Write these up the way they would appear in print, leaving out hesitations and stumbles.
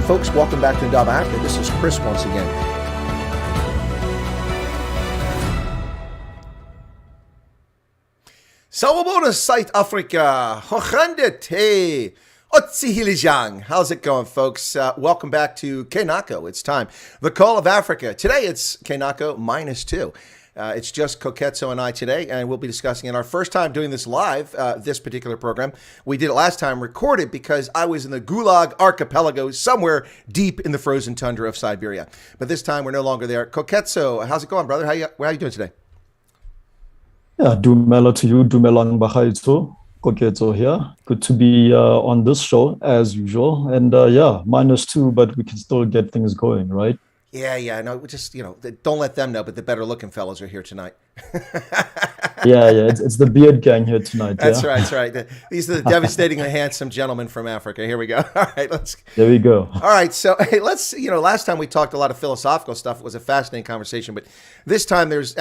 folks, welcome back to Untitled Chapter. This is Chris once again. Sawubona SouthAfrica. Hochandete. Otsihilijang. How's it going, folks? Welcome back to Nako. It's time. The Call of Africa. Today it's Nako -2. It's just Koketso and I today, and we'll be discussing it. Our first time doing this live, this particular program. We did it last time, recorded, because I was in the Gulag Archipelago, somewhere deep in the frozen tundra of Siberia. But this time, we're no longer there. Koketso, how's it going, brother? How are you doing today? Yeah, Dumela to you, Dumelang Bahaito. Koketso here. Good to be on this show, as usual. And yeah, -2, but we can still get things going, right? Yeah. No, just, don't let them know, but the better looking fellows are here tonight. Yeah, it's the beard gang here tonight. That's right. These are the devastatingly handsome gentlemen from Africa. Here we go. All right, there we go. All right, so hey, last time we talked a lot of philosophical stuff. It was a fascinating conversation, but this time there's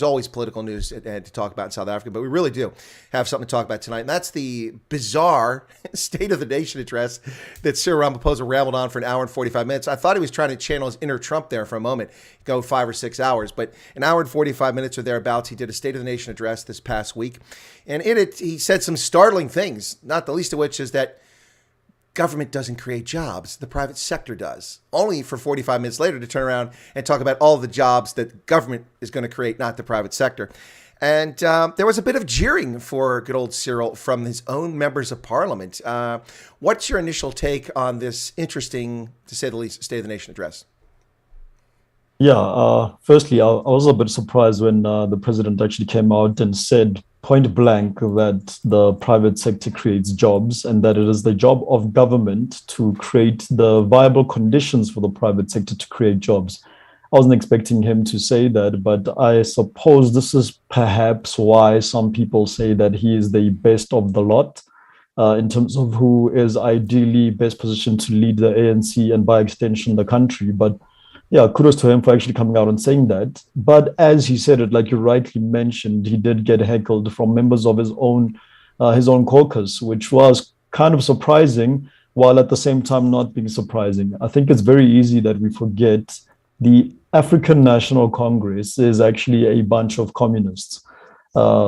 always political news to talk about in South Africa, but we really do have something to talk about tonight, and that's the bizarre State of the Nation address that Cyril Ramaphosa rambled on for an hour and 45 minutes. I thought he was trying to channel his inner Trump there for a moment, go 5 or 6 hours, but an hour and 45 minutes or thereabouts. He did a State of the Nation address this past week, and in it he said some startling things, not the least of which is that government doesn't create jobs, the private sector does, only for 45 minutes later to turn around and talk about all the jobs that government is going to create, not the private sector. And there was a bit of jeering for good old Cyril from his own members of parliament. What's your initial take on this interesting, to say the least, State of the Nation address? Yeah, firstly, I was a bit surprised when the president actually came out and said point blank that the private sector creates jobs and that it is the job of government to create the viable conditions for the private sector to create jobs. I wasn't expecting him to say that, but I suppose this is perhaps why some people say that he is the best of the lot in terms of who is ideally best positioned to lead the ANC and by extension the country. But yeah, kudos to him for actually coming out and saying that. But as he said it, like you rightly mentioned, he did get heckled from members of his own caucus, which was kind of surprising, while at the same time not being surprising. I think it's very easy that we forget the African National Congress is actually a bunch of communists,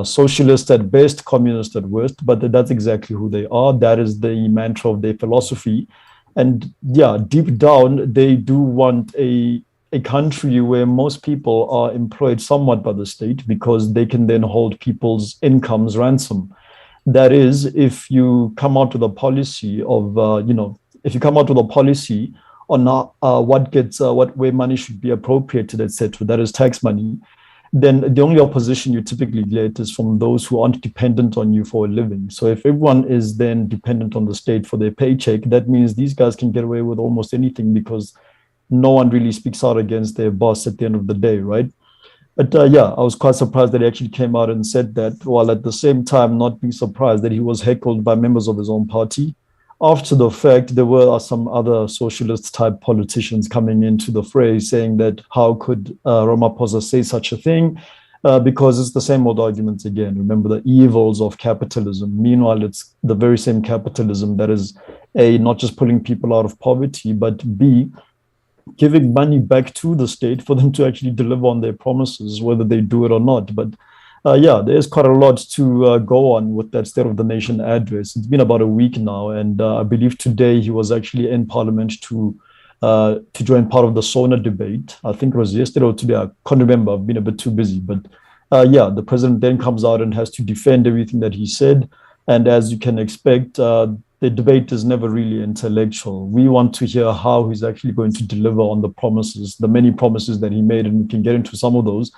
socialists at best, communists at worst, but that's exactly who they are. That is the mantra of their philosophy. And yeah, deep down, they do want a country where most people are employed somewhat by the state because they can then hold people's incomes ransom. That is, if you come out with a policy of, if you come out with a policy on where money should be appropriated, etc., that is tax money, then the only opposition you typically get is from those who aren't dependent on you for a living. So if everyone is then dependent on the state for their paycheck, that means these guys can get away with almost anything because no one really speaks out against their boss at the end of the day, right? But yeah, I was quite surprised that he actually came out and said that, while at the same time not being surprised that he was heckled by members of his own party. After the fact, there were some other socialist-type politicians coming into the fray saying that how could Ramaphosa say such a thing? Because it's the same old arguments again. Remember the evils of capitalism. Meanwhile, it's the very same capitalism that is A, not just pulling people out of poverty, but B, giving money back to the state for them to actually deliver on their promises, whether they do it or not. But yeah, there's quite a lot to go on with that State of the Nation address. It's been about a week now, and I believe today he was actually in Parliament to join part of the SONA debate. I think it was yesterday or today. I can't remember. I've been a bit too busy. But yeah, the president then comes out and has to defend everything that he said. And as you can expect, the debate is never really intellectual. We want to hear how he's actually going to deliver on the promises, the many promises that he made, and we can get into some of those.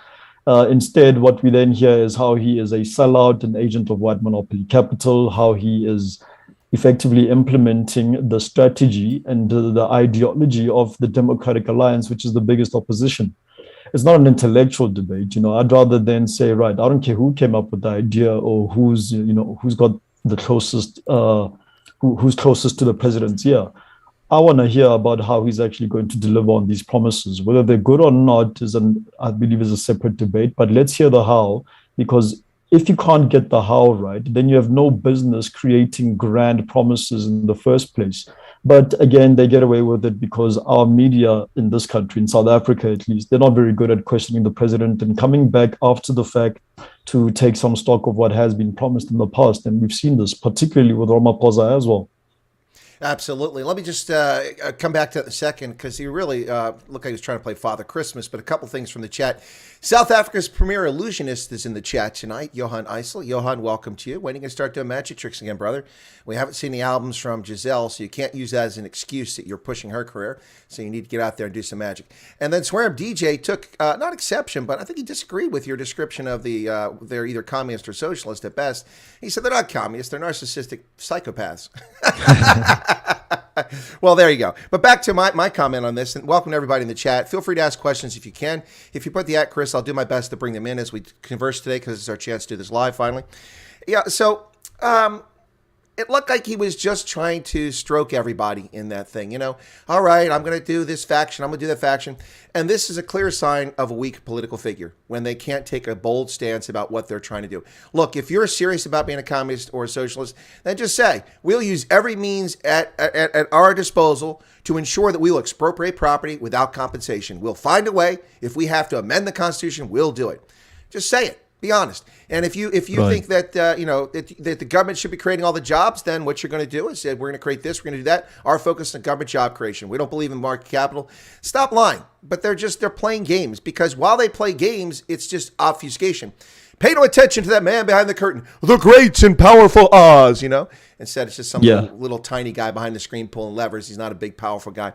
Instead, what we then hear is how he is a sellout, an agent of white monopoly capital, how he is effectively implementing the strategy and the ideology of the Democratic Alliance, which is the biggest opposition. It's not an intellectual debate. I'd rather then say, right, I don't care who came up with the idea or who's got the closest, who's closest to the president's ear. I want to hear about how he's actually going to deliver on these promises. Whether they're good or not I believe is a separate debate, but let's hear the how, because if you can't get the how right, then you have no business creating grand promises in the first place. But again, they get away with it because our media in this country, in South Africa at least, they're not very good at questioning the president and coming back after the fact to take some stock of what has been promised in the past. And we've seen this particularly with Ramaphosa as well. Absolutely. Let me just come back to that in a second, because he really looked like he was trying to play Father Christmas. But a couple things from the chat. South Africa's premier illusionist is in the chat tonight, Johan Eisel. Johan, welcome to you. When are you going to start doing magic tricks again, brother? We haven't seen the albums from Giselle, so you can't use that as an excuse that you're pushing her career. So you need to get out there and do some magic. And then Swearim DJ took, not exception, but I think he disagreed with your description of they're either communist or socialist at best. He said they're not communists, they're narcissistic psychopaths. Well, there you go. But back to my comment on this, and welcome to everybody in the chat. Feel free to ask questions if you can. If you put the @Chris, I'll do my best to bring them in as we converse today, because it's our chance to do this live finally. Yeah, so it looked like he was just trying to stroke everybody in that thing. You know, all right, I'm going to do this faction, I'm going to do that faction. And this is a clear sign of a weak political figure when they can't take a bold stance about what they're trying to do. Look, if you're serious about being a communist or a socialist, then just say, we'll use every means at our disposal to ensure that we will expropriate property without compensation. We'll find a way. If we have to amend the Constitution, we'll do it. Just say it. Be honest. And if you right. think that that the government should be creating all the jobs, then what you're going to do is say, we're going to create this, we're going to do that. Our focus is on government job creation. We don't believe in market capital. Stop lying. But they're playing games, because while they play games, it's just obfuscation. Pay no attention to that man behind the curtain, the great and powerful Oz, you know. Instead, it's just some little tiny guy behind the screen pulling levers. He's not a big, powerful guy.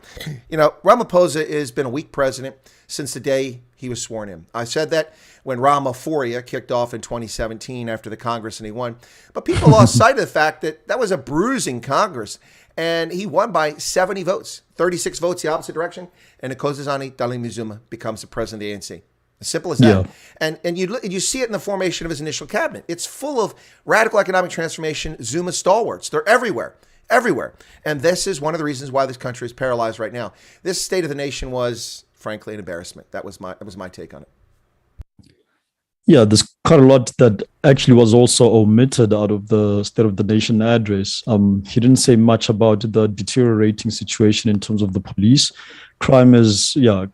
You know, Ramaphosa has been a weak president since the day he was sworn in. I said that when Ramaphoria kicked off in 2017 after the Congress and he won. But people lost sight of the fact that that was a bruising Congress. And he won by 70 votes, 36 votes the opposite direction. And Nkosazana Dlamini-Zuma becomes the president of the ANC. As simple as that. Yeah. And you see it in the formation of his initial cabinet. It's full of radical economic transformation, Zuma stalwarts. They're everywhere. And this is one of the reasons why this country is paralyzed right now. This state of the nation was, frankly, an embarrassment. That was my take on it. Yeah, there's quite a lot that actually was also omitted out of the State of the Nation address. He didn't say much about the deteriorating situation in terms of the police. Crime is on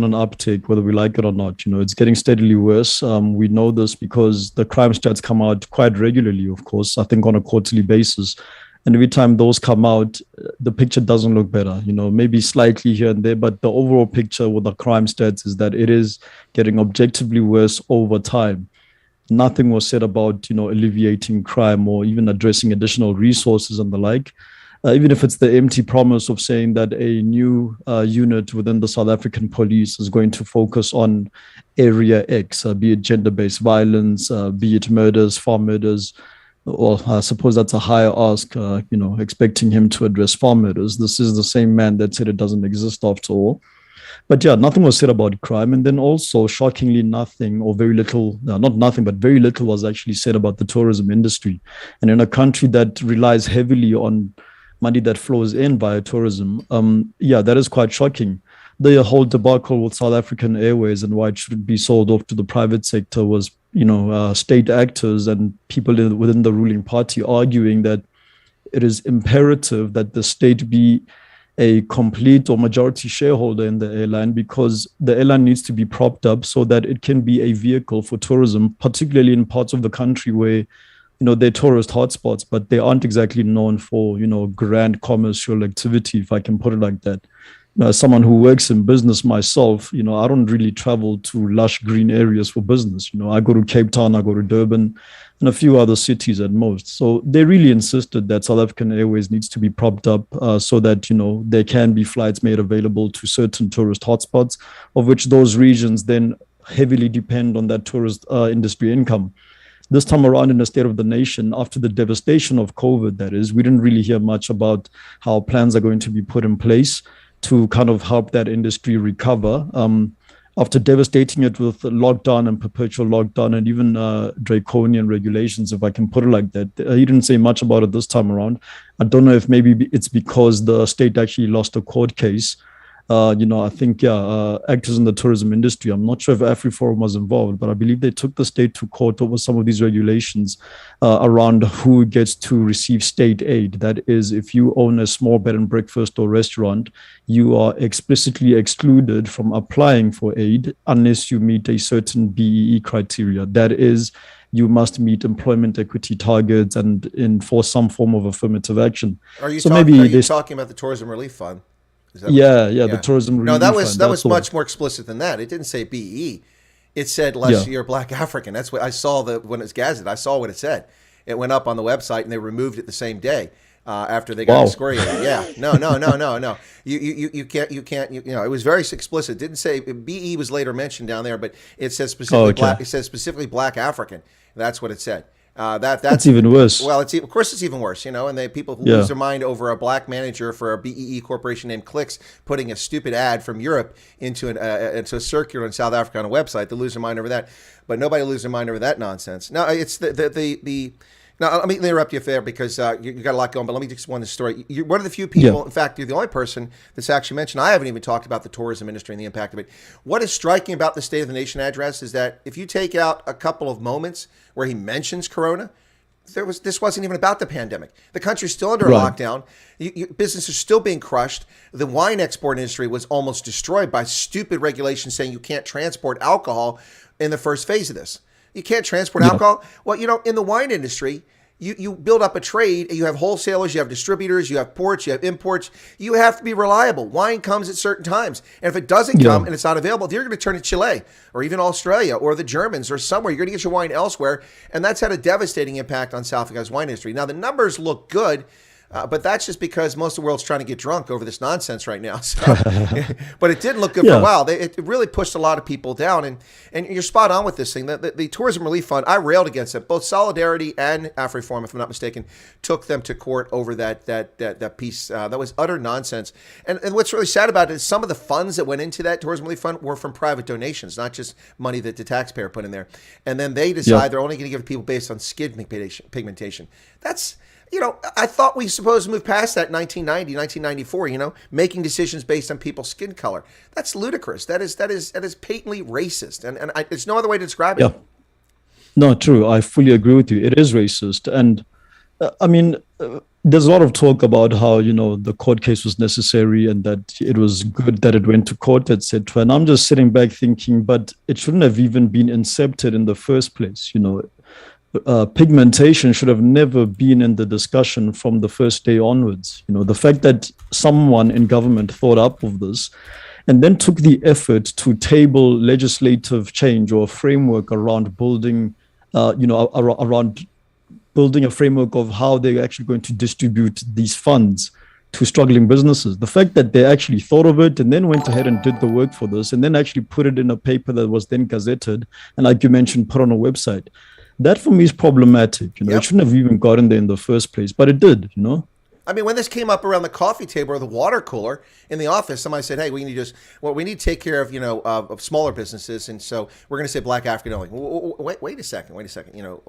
an uptick, whether we like it or not. You know, it's getting steadily worse. We know this because the crime stats come out quite regularly, of course, I think on a quarterly basis. And every time those come out, the picture doesn't look better, you know, maybe slightly here and there, but the overall picture with the crime stats is that it is getting objectively worse over time. Nothing was said about, you know, alleviating crime or even addressing additional resources and the like. Even if it's the empty promise of saying that a new unit within the South African police is going to focus on area X, be it gender-based violence, be it murders, farm murders. Well, I suppose that's a higher ask, expecting him to address farm murders. This is the same man that said it doesn't exist after all. But yeah, nothing was said about crime. And then also, shockingly, nothing or very little, not nothing, but very little was actually said about the tourism industry. And in a country that relies heavily on money that flows in via tourism, that is quite shocking. The whole debacle with South African Airways and why it should be sold off to the private sector was, state actors and people within the ruling party arguing that it is imperative that the state be a complete or majority shareholder in the airline, because the airline needs to be propped up so that it can be a vehicle for tourism, particularly in parts of the country where, they're tourist hotspots, but they aren't exactly known for, grand commercial activity, if I can put it like that. As someone who works in business myself, I don't really travel to lush green areas for business. I go to Cape Town, I go to Durban, and a few other cities at most. So they really insisted that South African Airways needs to be propped up so that, there can be flights made available to certain tourist hotspots, of which those regions then heavily depend on that tourist industry income. This time around in the State of the Nation, after the devastation of COVID, that is, we didn't really hear much about how plans are going to be put in place to kind of help that industry recover. After devastating it with lockdown and perpetual lockdown and even draconian regulations, if I can put it like that, he didn't say much about it this time around. I don't know if maybe it's because the state actually lost a court case I think, actors in the tourism industry. I'm not sure if AfriForum was involved, but I believe they took the state to court over some of these regulations around who gets to receive state aid. That is, if you own a small bed and breakfast or restaurant, you are explicitly excluded from applying for aid unless you meet a certain BEE criteria. That is, you must meet employment equity targets and enforce some form of affirmative action. Are you talking about the Tourism Relief Fund? The tourism relief. No, that was fund, much more explicit than that. It didn't say BE. It said unless you're Black African. That's what I saw when it was gazetted. I saw what it said. It went up on the website and they removed it the same day after they got excoriated. Yeah, no. You can't. It was very explicit. It didn't say BE was later mentioned down there, but it says specifically Black. It says specifically Black African. That's what it said. That's even worse. Well, of course it's even worse, and people lose their mind over a black manager for a BEE corporation named Clicks putting a stupid ad from Europe into a circular in South Africa on a website. They lose their mind over that, but nobody loses their mind over that nonsense. Now it's Now, let me interrupt you there because you got a lot going, but let me just one the story. You're one of the few people, in fact, you're the only person that's actually mentioned. I haven't even talked about the tourism industry and the impact of it. What is striking about the State of the Nation address is that if you take out a couple of moments where he mentions Corona, this wasn't even about the pandemic. The country's still under lockdown. Business is still being crushed. The wine export industry was almost destroyed by stupid regulations saying you can't transport alcohol in the first phase of this. You can't transport alcohol. Well, in the wine industry, you build up a trade. You have wholesalers, you have distributors, you have ports, you have imports. You have to be reliable. Wine comes at certain times. And if it doesn't come and it's not available, you're going to turn to Chile or even Australia or the Germans or somewhere. You're going to get your wine elsewhere. And that's had a devastating impact on South Africa's wine industry. Now, the numbers look good. But that's just because most of the world's trying to get drunk over this nonsense right now. So, but it didn't look good for a while. It really pushed a lot of people down. And you're spot on with this thing. The Tourism Relief Fund, I railed against it. Both Solidarity and AfriForum, if I'm not mistaken, took them to court over that piece. That was utter nonsense. And what's really sad about it is some of the funds that went into that Tourism Relief Fund were from private donations, not just money that the taxpayer put in there. And then they decide they're only going to give it to people based on skin pigmentation. That's... I thought we supposed to move past that 1990, 1994, making decisions based on people's skin color. That's ludicrous. That is patently racist. And there's no other way to describe it. Yeah. No, true. I fully agree with you. It is racist. And there's a lot of talk about how, the court case was necessary and that it was good that it went to court, etc. And I'm just sitting back thinking, but it shouldn't have even been incepted in the first place, Pigmentation should have never been in the discussion from the first day onwards. The fact that someone in government thought up of this and then took the effort to table legislative change or a framework around building, around building a framework of how they're actually going to distribute these funds to struggling businesses. The fact that they actually thought of it and then went ahead and did the work for this and then actually put it in a paper that was then gazetted and, like you mentioned, put on a website. That for me is problematic. It shouldn't have even gotten there in the first place, but it did. When this came up around the coffee table or the water cooler in the office, somebody said, "Hey, we need to take care of of smaller businesses, and so we're going to say Black African only." Wait a second.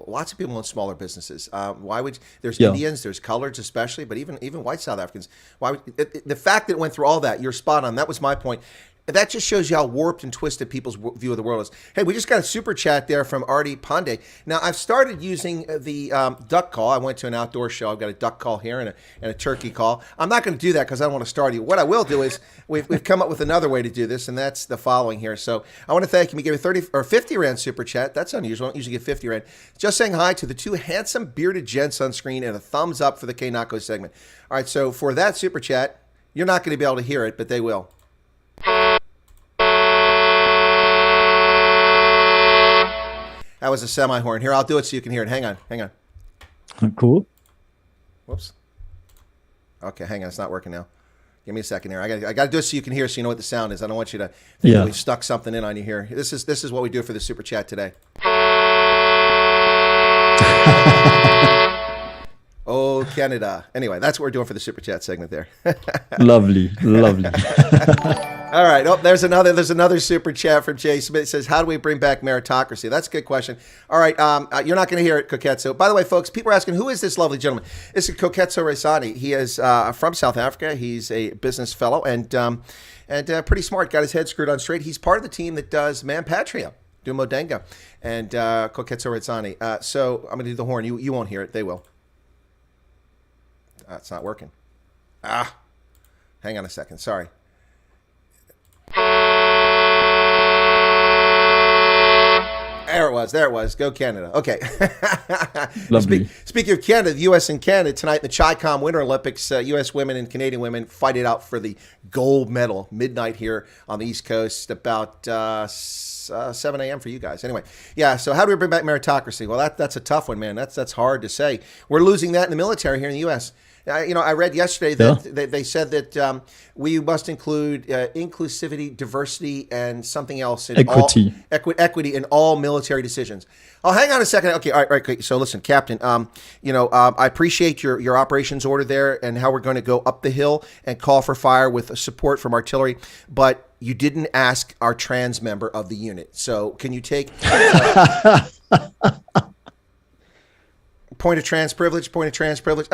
Lots of people own smaller businesses. Why would there's Indians, there's coloreds especially, but even white South Africans. The fact that it went through all that? You're spot on. That was my point. That just shows you how warped and twisted people's view of the world is. Hey, we just got a super chat there from Artie Pandey. Now, I've started using the duck call. I went to an outdoor show. I've got a duck call here and a turkey call. I'm not going to do that because I don't want to start you. What I will do is we've come up with another way to do this, and that's the following here. So I want to thank you. We gave a 30 or 50 Rand super chat. That's unusual. I don't usually get 50 Rand. Just saying hi to the two handsome bearded gents on screen and a thumbs up for the K-Nako segment. All right, so for that super chat, you're not going to be able to hear it, but they will. That was a semi-horn. Here, I'll do it so you can hear it. Hang on. Cool. Whoops. Okay, hang on. It's not working now. Give me a second here. I got to do it so you can hear, so you know what the sound is. I don't want you to think that we've stuck something in on you here. This is what we do for the super chat today. Oh, Canada. Anyway, that's what we're doing for the super chat segment there. Lovely. All right. Oh, there's another super chat from Jay Smith. It says, how do we bring back meritocracy? That's a good question. All right. You're not going to hear it, Koketso. By the way, folks, people are asking, who is this lovely gentleman? This is Koketso Resani. He is from South Africa. He's a business fellow, and and pretty smart. Got his head screwed on straight. He's part of the team that does Man Patria, Dumo Denga, and Koketso Ritsani. So I'm going to do the horn. You won't hear it. They will. It's not working. Hang on a second. Sorry. There it was. Go Canada. Okay. Lovely. Speaking of Canada, the U.S. and Canada, tonight in the Chi-Com Winter Olympics, U.S. women and Canadian women fight it out for the gold medal. Midnight here on the East Coast, about 7 a.m. for you guys. Anyway, yeah, so how do we bring back meritocracy? Well, that's a tough one, man. That's hard to say. We're losing that in the military here in the U.S. I read yesterday that they said that we must include inclusivity, diversity, and something else in equity. Equity in all military decisions. Oh, hang on a second. Okay, all right. Okay. So listen, Captain. I appreciate your operations order there and how we're going to go up the hill and call for fire with support from artillery, but you didn't ask our trans member of the unit. So can you take? Point of trans privilege. I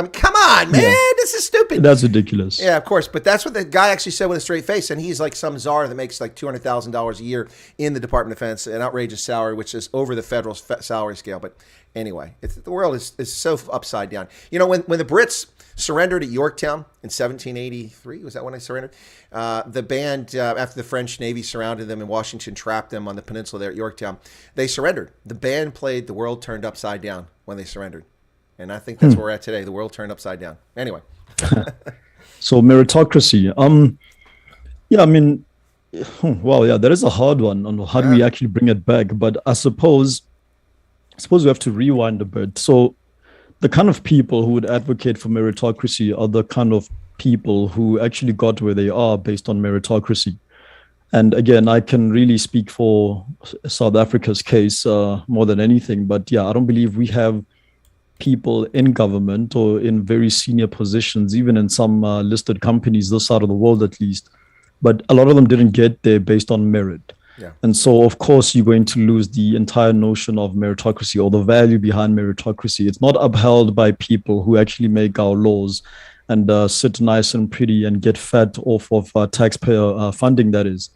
mean, come on, man. Yeah. This is stupid. That's ridiculous. Yeah, of course. But that's what the guy actually said with a straight face. And he's like some czar that makes like $200,000 a year in the Department of Defense, an outrageous salary, which is over the federal salary scale. But anyway, the world is so upside down. When the Brits surrendered at Yorktown in 1783, was that when they surrendered? The band, after the French Navy surrounded them and Washington trapped them on the peninsula there at Yorktown, they surrendered. The band played The World Turned Upside Down when they surrendered. And I think that's where we're at today. The world turned upside down. Anyway. So meritocracy. That is a hard one on how do we actually bring it back. But I suppose we have to rewind a bit. So the kind of people who would advocate for meritocracy are the kind of people who actually got where they are based on meritocracy. And again, I can really speak for South Africa's case more than anything. But yeah, I don't believe we have people in government or in very senior positions, even in some listed companies this side of the world at least. But a lot of them didn't get there based on merit. Yeah. And so, of course, you're going to lose the entire notion of meritocracy or the value behind meritocracy. It's not upheld by people who actually make our laws and sit nice and pretty and get fat off of taxpayer funding, that is.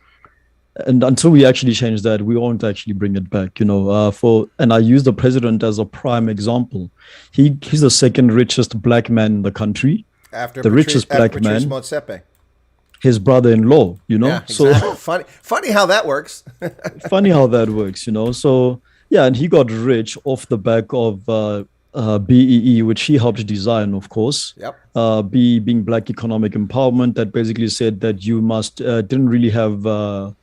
And until we actually change that, we won't actually bring it back, and I use the president as a prime example. He's the second richest black man in the country. After the richest black man, Motsepe. His brother-in-law, Yeah, exactly. So funny how that works. Funny how that works, So, yeah, and he got rich off the back of BEE, which he helped design, of course. Yep. B being Black Economic Empowerment, that basically said that you didn't really have...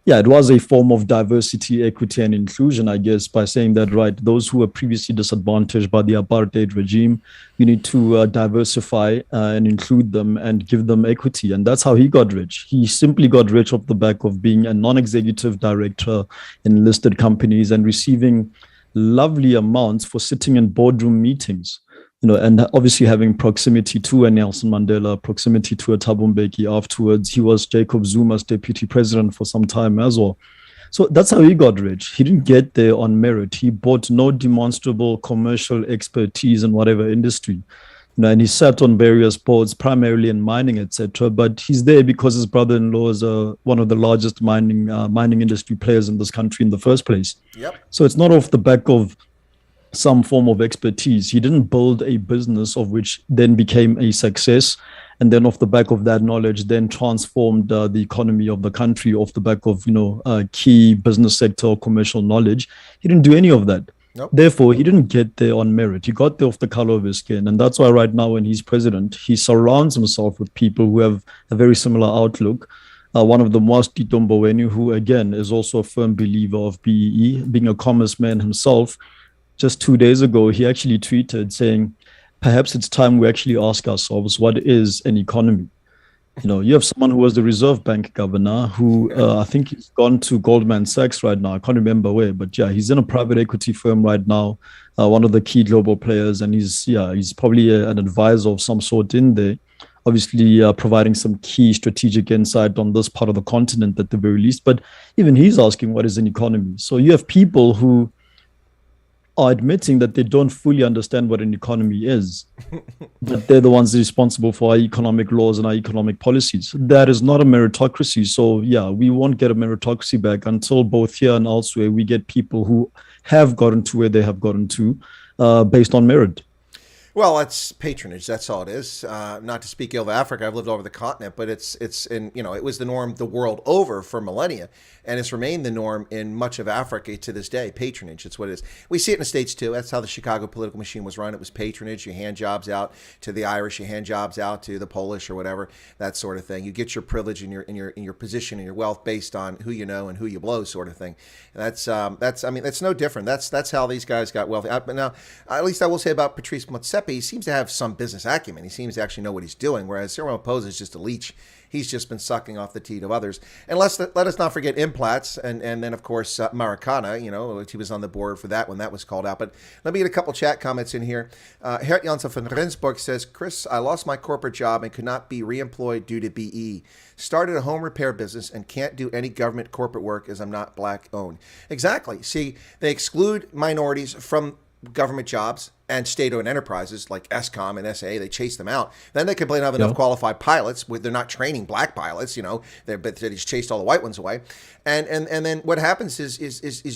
it was a form of diversity, equity, and inclusion, I guess, by saying that, right, those who were previously disadvantaged by the apartheid regime, you need to diversify and include them and give them equity. And that's how he got rich. He simply got rich off the back of being a non-executive director in listed companies and receiving lovely amounts for sitting in boardroom meetings. And obviously having proximity to a Nelson Mandela, proximity to a Thabo Mbeki afterwards. He was Jacob Zuma's deputy president for some time as well. So that's how he got rich. He didn't get there on merit. He brought no demonstrable commercial expertise in whatever industry. And he sat on various boards, primarily in mining, etc. But he's there because his brother-in-law is one of the largest mining industry players in this country in the first place. Yep. So it's not off the back of some form of expertise. He didn't build a business of which then became a success, and then off the back of that knowledge then transformed the economy of the country off the back of key business sector or commercial knowledge. He didn't do any of that. Nope. Therefore, he didn't get there on merit. He got there off the color of his skin. And that's why right now when he's president, he surrounds himself with people who have a very similar outlook. One of them was Tito Mboweni, who again is also a firm believer of BEE, being a commerce man himself. Just 2 days ago, he actually tweeted saying, perhaps it's time we actually ask ourselves, what is an economy? You have someone who was the Reserve Bank governor who I think he's gone to Goldman Sachs right now. I can't remember where, but yeah, he's in a private equity firm right now, one of the key global players. And he's probably an advisor of some sort in there, obviously providing some key strategic insight on this part of the continent at the very least. But even he's asking, what is an economy? So you have people who are admitting that they don't fully understand what an economy is, that they're the ones responsible for our economic laws and our economic policies. That is not a meritocracy. So yeah, we won't get a meritocracy back until both here and elsewhere we get people who have gotten to where they have gotten to based on merit. Well, it's patronage. That's all it is. Not to speak ill of Africa, I've lived all over the continent, but it's in, it was the norm the world over for millennia, and it's remained the norm in much of Africa to this day. Patronage, it's what it is. We see it in the States too. That's how the Chicago political machine was run. It was patronage. You hand jobs out to the Irish, you hand jobs out to the Polish or whatever, that sort of thing. You get your privilege and your position and your wealth based on who you know and who you blow, sort of thing. And that's no different. That's how these guys got wealthy. But now, at least I will say about Patrice Motsepe, he seems to have some business acumen. He seems to actually know what he's doing, whereas Ramaphosa is just a leech. He's just been sucking off the teat of others. And let us not forget Implats, and then, of course, Maracana, he was on the board for that when that was called out. But let me get a couple chat comments in here. Hert Janssen van Rensburg says, Chris, I lost my corporate job and could not be reemployed due to BE. Started a home repair business and can't do any government corporate work as I'm not black owned. Exactly. See, they exclude minorities from government jobs and state-owned enterprises like ESCOM and SA. They chase them out. Then they complain of enough qualified pilots. They're not training black pilots, but they just chased all the white ones away. And then what happens is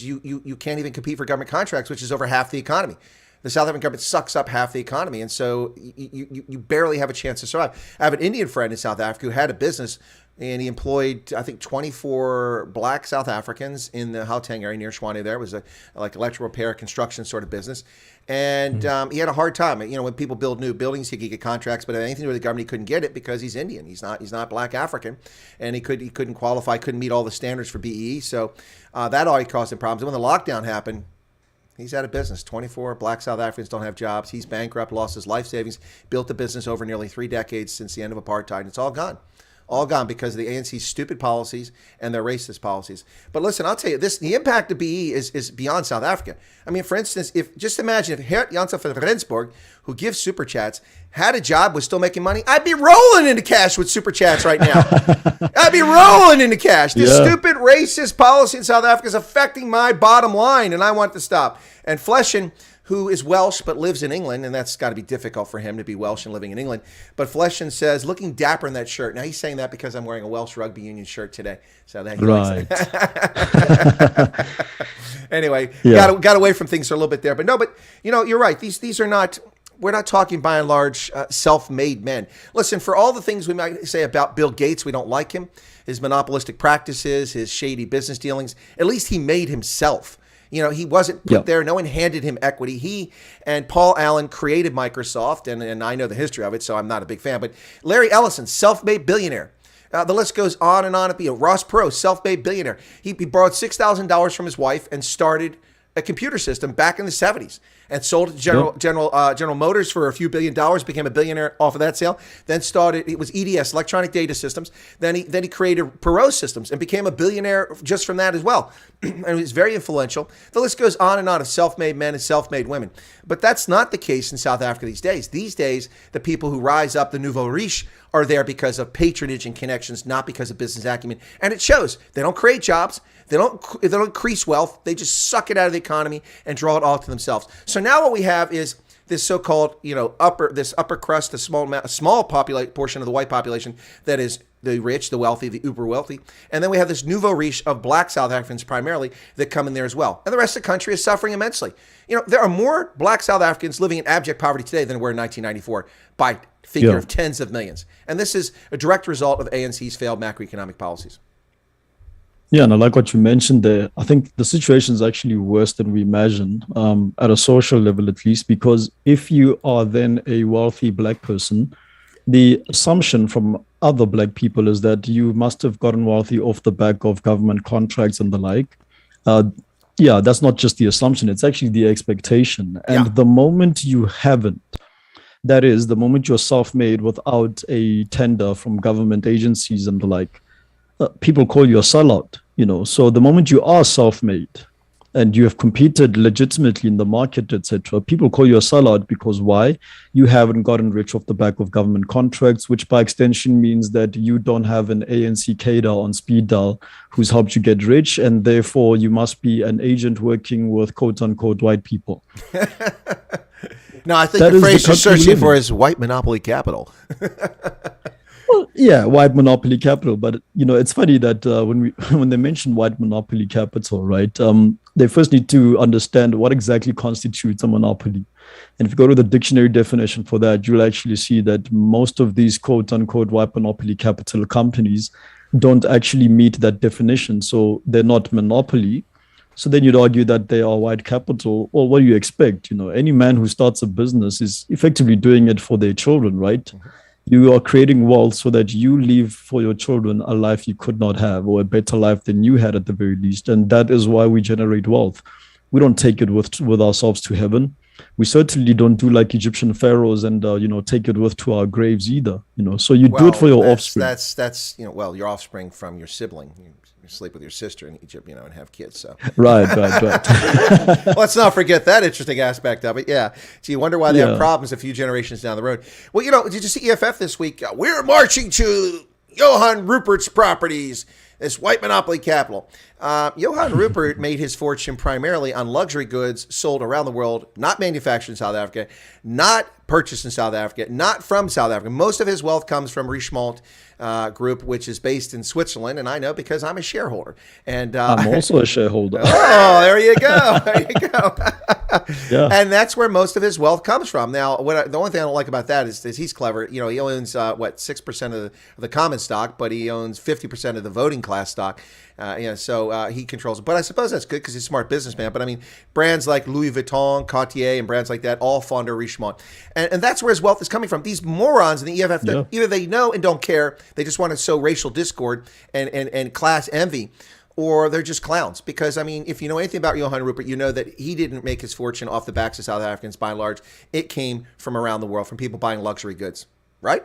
you can't even compete for government contracts, which is over half the economy. The South African government sucks up half the economy, and so you barely have a chance to survive. I have an Indian friend in South Africa who had a business, and he employed, I think, 24 black South Africans in the Gauteng area near Tshwane. There was like electrical repair, construction sort of business. And he had a hard time. When people build new buildings, he could get contracts, but anything to do with the government, he couldn't get it because he's Indian. He's not black African, and he couldn't qualify, couldn't meet all the standards for BEE. So that already caused him problems. And when the lockdown happened, he's out of business. 24 black South Africans don't have jobs. He's bankrupt, lost his life savings, built the business over nearly 3 decades since the end of apartheid, and it's all gone. All gone because of the ANC's stupid policies and their racist policies. But listen, I'll tell you this, the impact of BE is beyond South Africa. For instance, just imagine if Hert Janssen van Rensburg, who gives super chats, had a job, was still making money, I'd be rolling into cash with super chats right now. I'd be rolling into cash. This stupid racist policy in South Africa is affecting my bottom line, and I want to stop. And Fleshen, who is Welsh but lives in England, and that's got to be difficult for him to be Welsh and living in England. But Fleshen says, looking dapper in that shirt. Now, he's saying that because I'm wearing a Welsh rugby union shirt today. So that he likes it. Anyway, got away from things for a little bit there. But you're right. These are not, we're not talking by and large self-made men. Listen, for all the things we might say about Bill Gates, we don't like him, his monopolistic practices, his shady business dealings, at least he made himself. He wasn't put there. No one handed him equity. He and Paul Allen created Microsoft, and I know the history of it, so I'm not a big fan. But Larry Ellison, self-made billionaire. The list goes on and on. Ross Perot, self-made billionaire. He borrowed $6,000 from his wife and started a computer system back in the 70s and sold it to General Motors for a few $1 billion, became a billionaire off of that sale. Then it was EDS, Electronic Data Systems. Then he created Perot Systems and became a billionaire just from that as well. And he was very influential. The list goes on and on of self-made men and self-made women. But that's not the case in South Africa these days. These days, the people who rise up, the nouveau riche, are there because of patronage and connections, not because of business acumen. And it shows. They don't create jobs. They don't increase wealth. They just suck it out of the economy and draw it all to themselves. So now what we have is this so-called, upper crust, a small portion of the white population that is the rich, the wealthy, the uber wealthy. And then we have this nouveau riche of black South Africans primarily that come in there as well. And the rest of the country is suffering immensely. There are more black South Africans living in abject poverty today than were in 1994 by figure of tens of millions. And this is a direct result of ANC's failed macroeconomic policies. Yeah, and I like what you mentioned there. I think the situation is actually worse than we imagine, at a social level at least, because if you are then a wealthy black person, the assumption from other black people is that you must have gotten wealthy off the back of government contracts and the like. That's not just the assumption, it's actually the expectation. And the moment you haven't, that is, the moment you're self-made without a tender from government agencies and the like, people call you a sellout, So the moment you are self-made, and you have competed legitimately in the market, etc., people call you a sellout because why? You haven't gotten rich off the back of government contracts, which by extension means that you don't have an ANC cadre on speed dial who's helped you get rich, and therefore you must be an agent working with quote unquote white people. No, I think the phrase you're searching for is white monopoly capital. Well, yeah, white monopoly capital. But, it's funny that when they mention white monopoly capital, right, they first need to understand what exactly constitutes a monopoly. And if you go to the dictionary definition for that, you'll actually see that most of these quote unquote white monopoly capital companies don't actually meet that definition. So they're not monopoly. So then you'd argue that they are white capital. Well, what do you expect? Any man who starts a business is effectively doing it for their children, right? Mm-hmm. You are creating wealth so that you leave for your children a life you could not have, or a better life than you had at the very least. And that is why we generate wealth. We don't take it with ourselves to heaven. We certainly don't do like Egyptian pharaohs and take it with to our graves either. So you do it for your offspring. That's your offspring from your sibling. You sleep with your sister in Egypt, and have kids. So right. Let's not forget that interesting aspect of it. Yeah. So you wonder why they have problems a few generations down the road. Well, did you see EFF this week? We're marching to Johann Rupert's properties. This white monopoly capital. Johann Rupert made his fortune primarily on luxury goods sold around the world, not manufactured in South Africa, not purchased in South Africa, not from South Africa. Most of his wealth comes from Richemont Group, which is based in Switzerland, and I know because I'm a shareholder. And I'm also a shareholder. Oh, there you go. There you go. Yeah. And that's where most of his wealth comes from. Now, the only thing I don't like about that is he's clever. He owns 6% of the common stock, but he owns 50% of the voting class stock. So he controls it. But I suppose that's good because he's a smart businessman. But I mean, brands like Louis Vuitton, Cartier, and brands like that all fall under Richemont. And that's where his wealth is coming from. These morons in the EFF, either they know and don't care, they just want to sow racial discord and class envy, or they're just clowns. Because, I mean, if you know anything about Johann Rupert, you know that he didn't make his fortune off the backs of South Africans by and large. It came from around the world, from people buying luxury goods, right?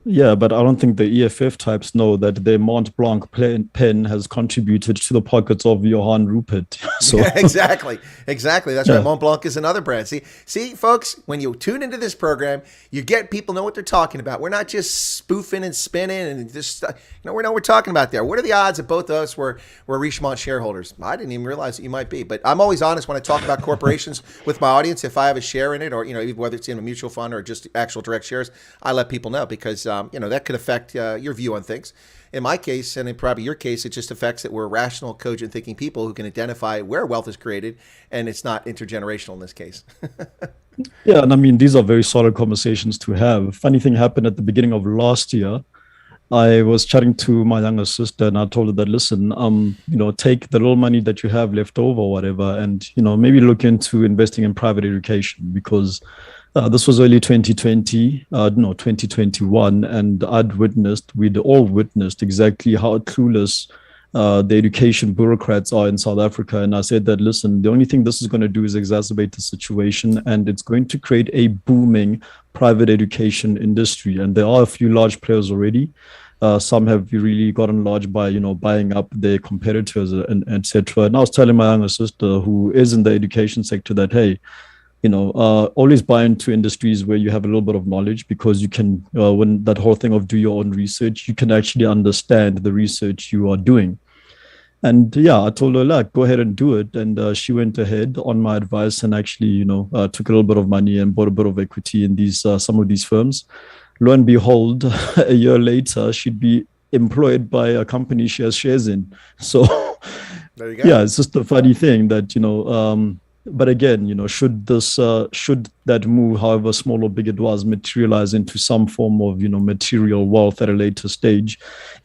Yeah, but I don't think the EFF types know that their Mont Blanc pen has contributed to the pockets of Johann Rupert. So yeah, exactly. That's right. Mont Blanc is another brand. See, folks, when you tune into this program, you get people know what they're talking about. We're not just spoofing and spinning and just, we know what we're talking about there. What are the odds that both of us were Richemont shareholders? I didn't even realize that you might be, but I'm always honest when I talk about corporations with my audience. If I have a share in it, or whether it's in a mutual fund or just actual direct shares, I let people know because that could affect your view on things. In my case, and in probably your case, it just affects that we're rational, cogent thinking people who can identify where wealth is created, and it's not intergenerational in this case. Yeah, and I mean, these are very solid conversations to have. Funny thing happened at the beginning of last year. I was chatting to my younger sister, and I told her that, listen, take the little money that you have left over or whatever, and, maybe look into investing in private education, because this was early 2021, and we'd all witnessed exactly how clueless the education bureaucrats are in South Africa. And I said that, listen, the only thing this is going to do is exacerbate the situation, and it's going to create a booming private education industry. And there are a few large players already. Some have really gotten large by, buying up their competitors and et cetera. And I was telling my younger sister, who is in the education sector, that, hey, always buy into industries where you have a little bit of knowledge, because you can, when that whole thing of do your own research, you can actually understand the research you are doing. And yeah, I told her, go ahead and do it. And she went ahead on my advice and actually, took a little bit of money and bought a bit of equity in these some of these firms. Lo and behold, a year later, she'd be employed by a company she has shares in. So there you go. Yeah, it's just a funny thing that, but again, should that move, however small or big it was, materialize into some form of, material wealth at a later stage,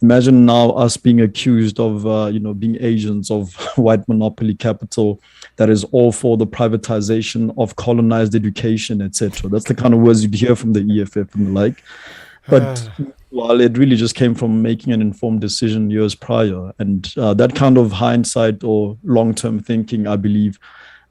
imagine now us being accused of, being agents of white monopoly capital that is all for the privatization of colonized education, etc. That's the kind of words you'd hear from the EFF and the like. But while it really just came from making an informed decision years prior, and that kind of hindsight or long-term thinking, I believe,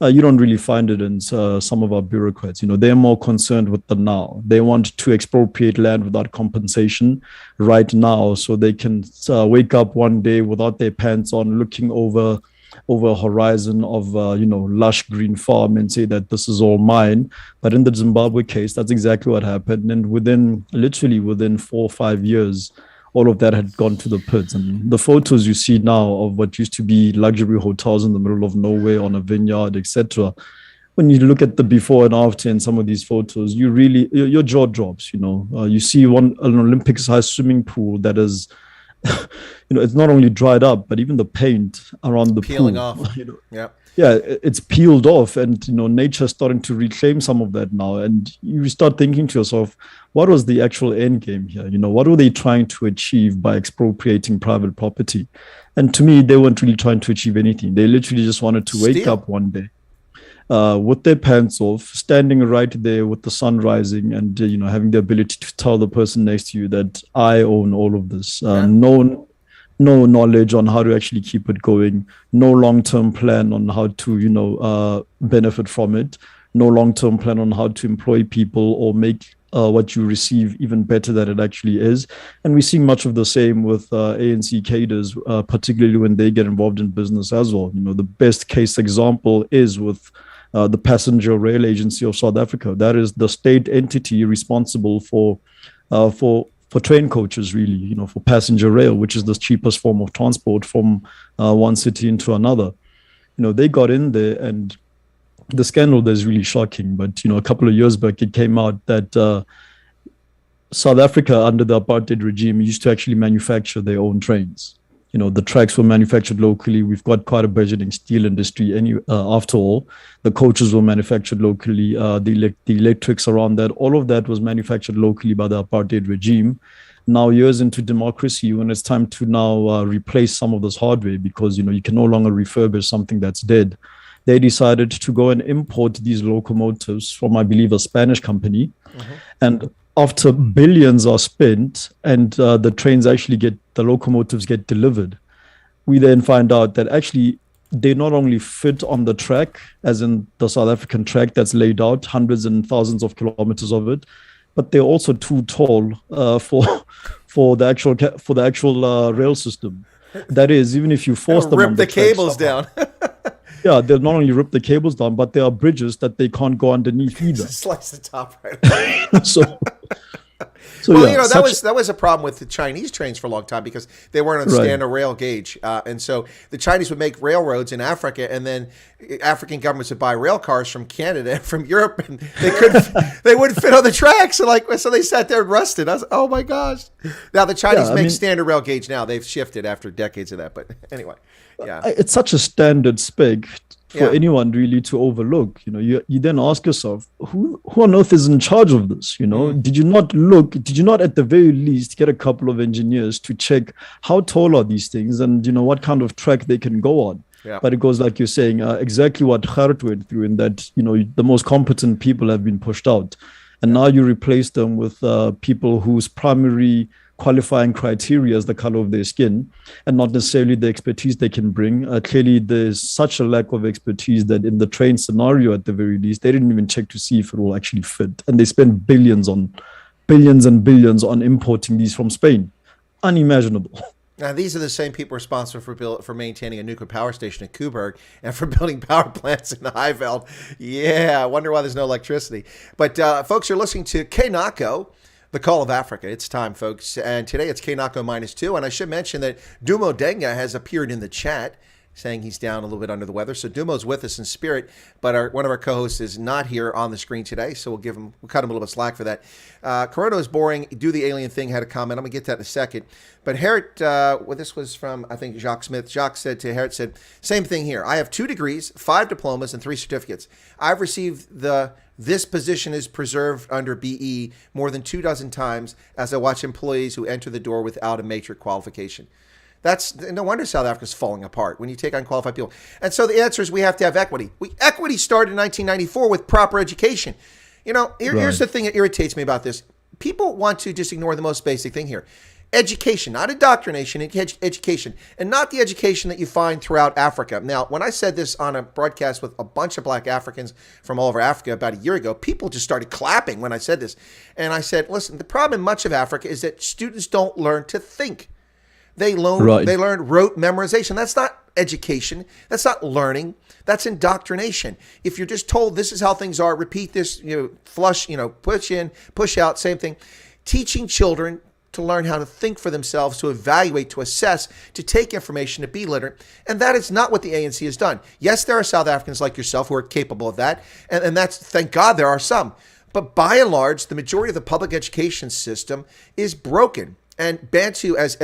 you don't really find it in some of our bureaucrats. They're more concerned with the now. They want to expropriate land without compensation right now, so they can wake up one day without their pants on, looking over over a horizon of lush green farm and say that this is all mine. But in the Zimbabwe case, that's exactly what happened. And literally within 4 or 5 years, all of that had gone to the pits. And the photos you see now of what used to be luxury hotels in the middle of nowhere on a vineyard, etc., when you look at the before and after in some of these photos, your jaw drops. You see an Olympic-sized swimming pool that is, it's not only dried up, but even the paint around the peeling pool, off. Yeah, it's peeled off, and nature's starting to reclaim some of that now. And you start thinking to yourself, what was the actual end game here? What were they trying to achieve by expropriating private property? And to me, they weren't really trying to achieve anything. They literally just wanted to wake up one day with their pants off, standing right there with the sun rising, and having the ability to tell the person next to you that I own all of this. No knowledge on how to actually keep it going, no long-term plan on how to benefit from it, no long-term plan on how to employ people or make what you receive even better than it actually is. And we see much of the same with ANC cadres, particularly when they get involved in business as well. The best case example is with the Passenger Rail Agency of South Africa. That is the state entity responsible for train coaches, really, for passenger rail, which is the cheapest form of transport from one city into another. They got in there, and the scandal there is really shocking. But, a couple of years back, it came out that South Africa, under the apartheid regime, used to actually manufacture their own trains. The tracks were manufactured locally. We've got quite a burgeoning steel industry. After all, the coaches were manufactured locally. The electrics around that, all of that was manufactured locally by the apartheid regime. Now, years into democracy, when it's time to now replace some of this hardware, because you can no longer refurbish something that's dead, they decided to go and import these locomotives from, I believe, a Spanish company, and after billions are spent and the locomotives get delivered, we then find out that actually they not only fit on the track, as in the South African track that's laid out, hundreds and thousands of kilometers of it, but they're also too tall for the actual rail system. That is, even if you force them on the cables down. Yeah, they'll not only rip the cables down, but there are bridges that they can't go underneath either. Slice the top right. That was a problem with the Chinese trains for a long time, because they weren't on standard rail gauge, and so the Chinese would make railroads in Africa, and then African governments would buy rail cars from Canada and from Europe, and they wouldn't fit on the tracks, so they sat there and rusted. I was, oh my gosh! Now the Chinese make standard rail gauge now. They've shifted after decades of that, but anyway. Yeah, it's such a standard spec for anyone really to overlook. You then ask yourself, who on earth is in charge of this? Did you not at the very least get a couple of engineers to check how tall are these things and what kind of track they can go on? But it goes like you're saying, exactly what Harper went through, in that the most competent people have been pushed out, and now you replace them with people whose primary qualifying criteria as the color of their skin, and not necessarily the expertise they can bring. Clearly, there's such a lack of expertise that in the train scenario, at the very least, they didn't even check to see if it will actually fit. And they spent billions and billions on importing these from Spain. Unimaginable. Now, these are the same people responsible for maintaining a nuclear power station at Kuiberg and for building power plants in the Highveld. Yeah, I wonder why there's no electricity. But folks, you're listening to Nako, the Call of Africa. It's time, folks. And today it's Nako -2. And I should mention that Dumo Denga has appeared in the chat, saying he's down a little bit under the weather. So Dumo's with us in spirit, but one of our co-hosts is not here on the screen today. So we'll cut him a little bit of slack for that. Corona is boring. Do the alien thing had a comment. I'm going to get that in a second. But Harriet, this was from, I think, Jacques Smith. Jacques said to Harriet, same thing here. I have 2 degrees, 5 diplomas, and 3 certificates. I've received this position is preserved under BE more than 24 times as I watch employees who enter the door without a matric qualification. That's no wonder South Africa's falling apart when you take unqualified people. And so the answer is we have to have equity. Equity started in 1994 with proper education. Here's the thing that irritates me about this. People want to just ignore the most basic thing here. Education, not indoctrination, education, and not the education that you find throughout Africa. Now, when I said this on a broadcast with a bunch of black Africans from all over Africa about a year ago, people just started clapping when I said this. And I said, listen, the problem in much of Africa is that students don't learn to think. They learned rote memorization. That's not education. That's not learning. That's indoctrination. If you're just told this is how things are, repeat this, flush, push in, push out, same thing. Teaching children to learn how to think for themselves, to evaluate, to assess, to take information, to be literate. And that is not what the ANC has done. Yes, there are South Africans like yourself who are capable of that. And that's, thank God there are some. But by and large, the majority of the public education system is broken. And Bantu, as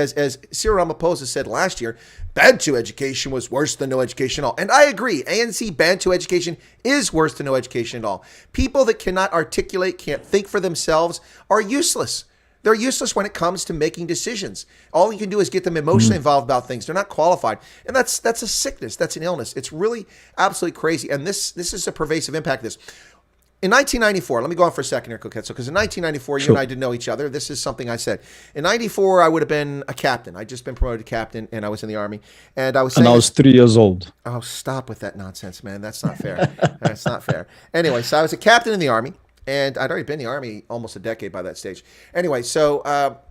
Cyril Ramaphosa said last year, Bantu education was worse than no education at all. And I agree. ANC Bantu education is worse than no education at all. People that cannot articulate, can't think for themselves are useless. They're useless when it comes to making decisions. All you can do is get them emotionally involved about things. They're not qualified. And that's a sickness. That's an illness. It's really absolutely crazy. And this is a pervasive impact of this. In 1994, let me go on for a second here, Koketso, because in 1994, you and I didn't know each other. This is something I said. In 94, I would have been a captain. I'd just been promoted to captain, and I was in the Army. And I was saying... And I was 3 years old. Oh, stop with that nonsense, man. That's not fair. That's not fair. Anyway, so I was a captain in the Army, and I'd already been in the Army almost a decade by that stage. Anyway, so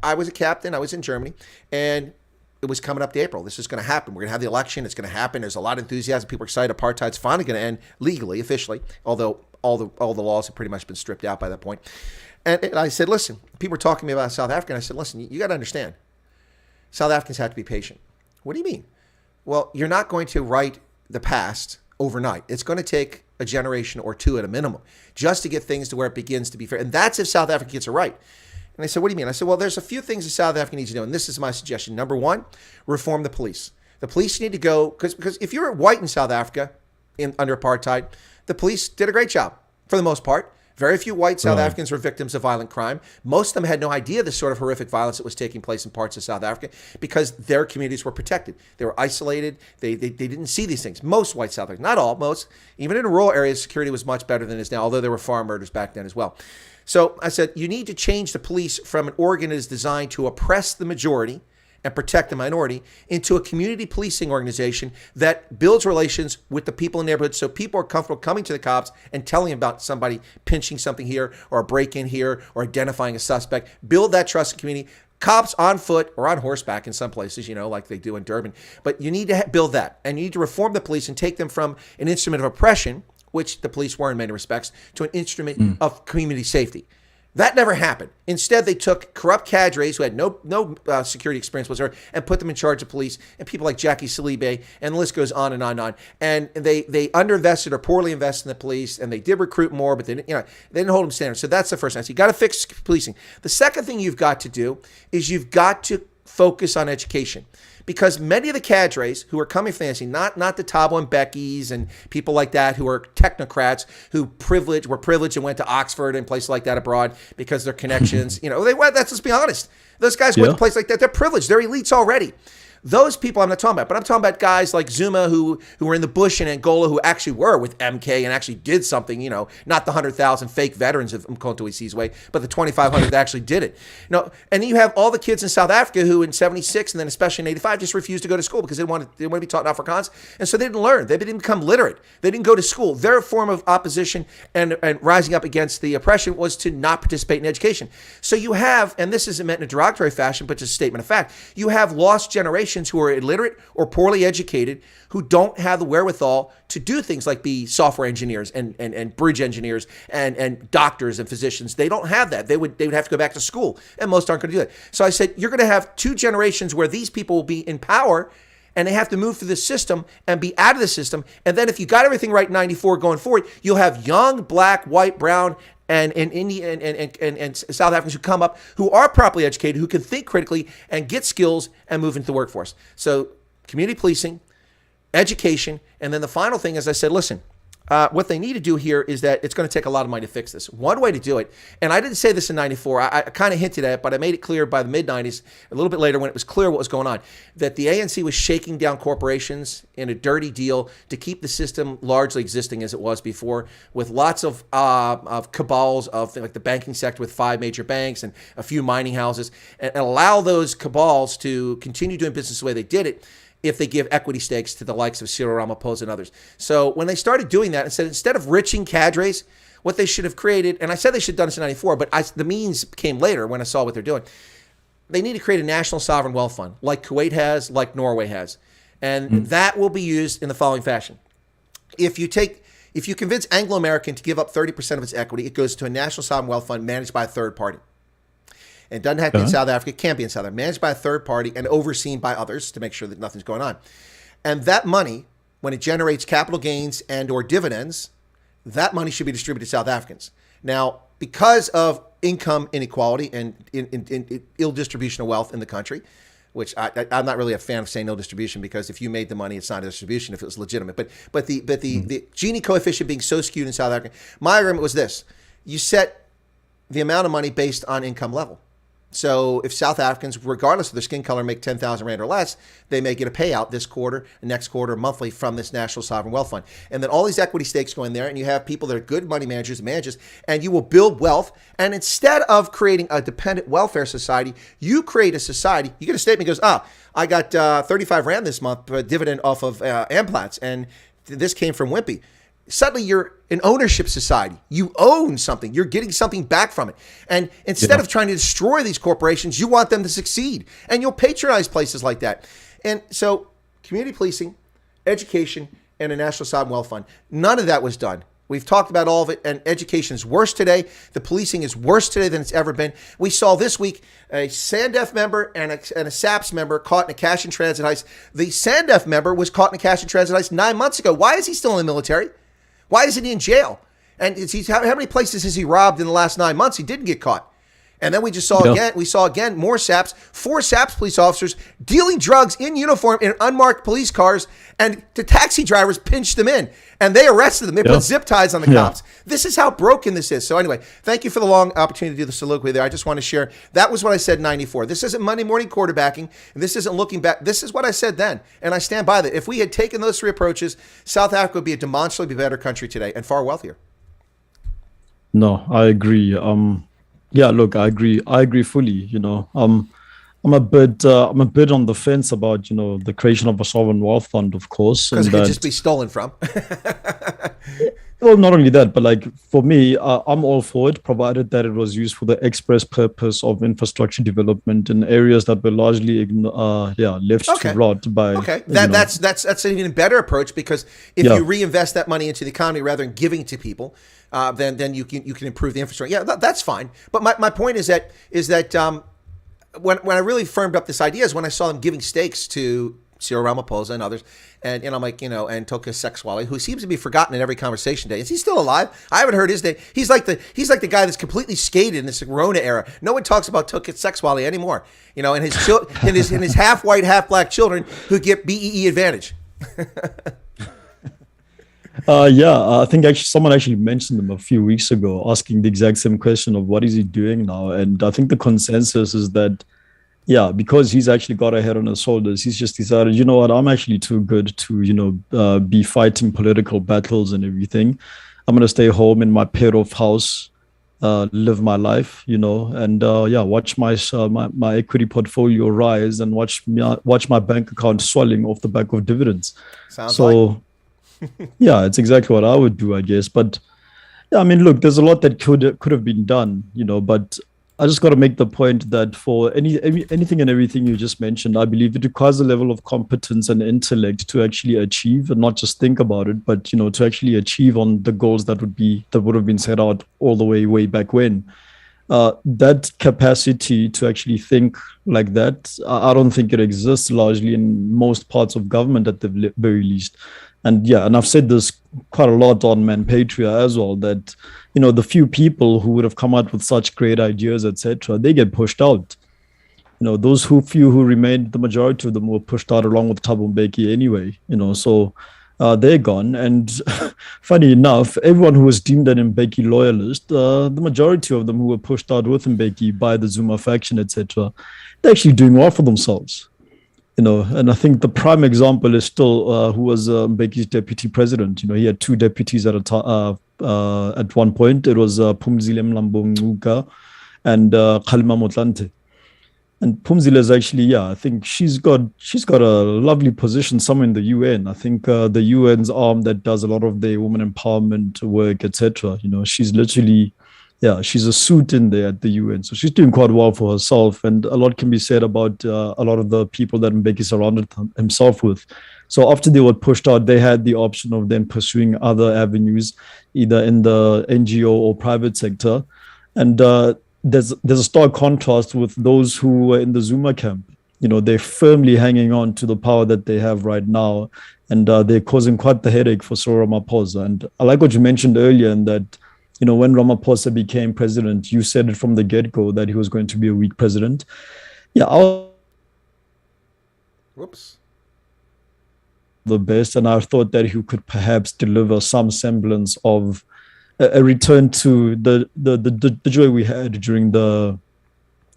I was a captain. I was in Germany, and it was coming up to April. This is going to happen. We're going to have the election. It's going to happen. There's a lot of enthusiasm. People are excited. Apartheid's finally going to end legally, officially, although all the laws have pretty much been stripped out by that point. And I said, listen, people were talking to me about South Africa, and I said, listen, you got to understand, South Africans have to be patient. What do you mean? Well, you're not going to write the past overnight. It's going to take a generation or two at a minimum just to get things to where it begins to be fair. And that's if South Africa gets it right. And I said, what do you mean? I said, well, there's a few things that South Africa needs to do, and this is my suggestion. Number one, reform the police. The police need to go, because if you're white in South Africa under apartheid, the police did a great job for the most part. Very few white South Africans were victims of violent crime. Most of them had no idea the sort of horrific violence that was taking place in parts of South Africa because their communities were protected. They were isolated. They didn't see these things. Most white South Africans, not all, most. Even in rural areas, security was much better than it is now, although there were farm murders back then as well. So I said, you need to change the police from an organ that is designed to oppress the majority and protect the minority into a community policing organization that builds relations with the people in the neighborhood so people are comfortable coming to the cops and telling about somebody pinching something here or a break-in here or identifying a suspect. Build that trust in community. Cops on foot or on horseback in some places, like they do in Durban. But you need to build that. And you need to reform the police and take them from an instrument of oppression, which the police were in many respects, to an instrument of community safety. That never happened. Instead, they took corrupt cadres who had no security experience whatsoever and put them in charge of police, and people like Jackie Salibe, and the list goes on and on and on. And they underinvested or poorly invested in the police, and they did recruit more, but they didn't hold them standard. So that's the first thing. So you got to fix policing. The second thing you've got to do is you've got to focus on education. Because many of the cadres who are coming from the ANC, not the Thabo and Becky's and people like that who are technocrats who were privileged and went to Oxford and places like that abroad because their connections, let's be honest. Those guys went to places like that. They're privileged. They're elites already. Those people I'm not talking about, but I'm talking about guys like Zuma who were in the bush in Angola who actually were with MK and actually did something, not the 100,000 fake veterans of Mkhonto Sizwe, but the 2,500 that actually did it. And then you have all the kids in South Africa who in 76 and then especially in 85 just refused to go to school because they want to be taught in Afrikaans. And so they didn't learn. They didn't become literate. They didn't go to school. Their form of opposition and rising up against the oppression was to not participate in education. So you have, and this isn't meant in a derogatory fashion, but just a statement of fact, you have lost generations who are illiterate or poorly educated who don't have the wherewithal to do things like be software engineers and bridge engineers and doctors and physicians. They don't have that. They would have to go back to school, and most aren't going to do that. So I said, you're going to have two generations where these people will be in power and they have to move through the system and be out of the system. And then if you got everything right in 94 going forward, you'll have young, black, white, brown, and Indian and South Africans who come up who are properly educated, who can think critically and get skills and move into the workforce. So community policing, education, and then the final thing is I said, listen, what they need to do here is that it's going to take a lot of money to fix this. One way to do it, and I didn't say this in 94, I kind of hinted at it, but I made it clear by the mid-90s, a little bit later when it was clear what was going on, that the ANC was shaking down corporations in a dirty deal to keep the system largely existing as it was before, with lots of cabals of like the banking sector with 5 major banks and a few mining houses, and allow those cabals to continue doing business the way they did it, if they give equity stakes to the likes of Cyril Ramaphosa and others. So when they started doing that, instead of riching cadres, what they should have created, and I said they should have done this in 94, but the means came later when I saw what they're doing. they need to create a national sovereign wealth fund like Kuwait has, like Norway has. And that will be used in the following fashion. If you convince Anglo-American to give up 30% of its equity, it goes to a national sovereign wealth fund managed by a third party. It doesn't have to be in South Africa. It can't be in South Africa. Managed by a third party and overseen by others to make sure that nothing's going on. And that money, when it generates capital gains and or dividends, that money should be distributed to South Africans. Now, because of income inequality and ill distribution of wealth in the country, which I'm not really a fan of saying ill distribution, because if you made the money, it's not a distribution if it was legitimate. But the Gini coefficient being so skewed in South Africa, my argument was this: you set the amount of money based on income level. So if South Africans, regardless of their skin color, make 10,000 Rand or less, they may get a payout this quarter, next quarter, monthly from this National Sovereign Wealth Fund. And then all these equity stakes go in there, and you have people that are good money managers and managers, and you will build wealth. And instead of creating a dependent welfare society, you create a society. You get a statement that goes, I got 35 Rand this month, dividend off of Amplats, and this came from Wimpy. Suddenly you're an ownership society. You own something. You're getting something back from it. And instead of trying to destroy these corporations, you want them to succeed. And you'll patronize places like that. And so community policing, education, and a national sovereign wealth fund. None of that was done. We've talked about all of it, and education is worse today. The policing is worse today than it's ever been. We saw this week a SANDF member and a SAPS member caught in a cash and transit heist. The SANDF member was caught in a cash and transit heist 9 months ago. Why is he still in the military? Why isn't he in jail? And how many places has he robbed in the last 9 months? He didn't get caught. And then we just saw again, more SAPs, 4 SAPs police officers dealing drugs in uniform in unmarked police cars, and the taxi drivers pinched them in, and they arrested them. They put zip ties on the cops. This is how broken this is. So anyway, thank you for the long opportunity to do the soliloquy there. I just want to share, that was what I said in 94. This isn't Monday morning quarterbacking, and this isn't looking back. This is what I said then, and I stand by that. If we had taken those 3 approaches, South Africa would be a demonstrably better country today and far wealthier. No, I agree. Yeah, look, I agree fully. I'm a bit on the fence about, the creation of a sovereign wealth fund, of course. Because it could just be stolen from. Well, not only that, but like for me, I'm all for it, provided that it was used for the express purpose of infrastructure development in areas that were largely left to rot by. Okay, that's an even better approach, because if you reinvest that money into the economy rather than giving it to people, then you can improve the infrastructure. Yeah, that's fine. But my point is that when I really firmed up this idea is when I saw them giving stakes to Cyril Ramaphosa and others, and I'm like, and Koketso, who seems to be forgotten in every conversation today. Is he still alive? I haven't heard his name. He's like the guy that's completely skated in this Rona era. No one talks about Koketso anymore. And his half white, half black children who get BEE advantage. I think someone actually mentioned him a few weeks ago, asking the exact same question of what is he doing now. And I think the consensus is that, because he's actually got a head on his shoulders, he's just decided, you know what, I'm actually too good to, be fighting political battles and everything. I'm going to stay home in my paid-off house, live my life, and watch my equity portfolio rise and watch my bank account swelling off the back of dividends. Sounds like. It's exactly what I would do, I guess. But look, there's a lot that could have been done, but I just got to make the point that for anything and everything you just mentioned, I believe it requires a level of competence and intellect to actually achieve, and not just think about it, but to actually achieve on the goals that would have been set out all the way back when. That capacity to actually think like that, I don't think it exists largely in most parts of government at the very least. And I've said this quite a lot on Manpatria as well, that, the few people who would have come out with such great ideas, etc., they get pushed out. Those few who remained, the majority of them were pushed out along with Thabo Mbeki anyway, so they're gone. And funny enough, everyone who was deemed an Mbeki loyalist, the majority of them who were pushed out with Mbeki by the Zuma faction, etc., they're actually doing well for themselves. And I think the prime example is still who was Mbeki's deputy president. He had 2 deputies at one point. It was Phumzile Mlambo-Ngcuka and Kgalema Motlanthe. And Phumzile is actually, I think she's got a lovely position somewhere in the UN. I think the UN's arm that does a lot of the women empowerment work, etc. She's literally yeah, she's a suit in there at the UN. So she's doing quite well for herself. And a lot can be said about a lot of the people that Mbeki surrounded himself with. So after they were pushed out, they had the option of then pursuing other avenues, either in the NGO or private sector. And there's a stark contrast with those who were in the Zuma camp. You know, they're firmly hanging on to the power that they have right now. And they're causing quite the headache for Cyril Ramaphosa. And I like what you mentioned earlier, in that, you know, when Ramaphosa became president, you said it from the get-go that he was going to be a weak president. Yeah, Whoops. The best, and I thought that he could perhaps deliver some semblance of a return to the joy we had during the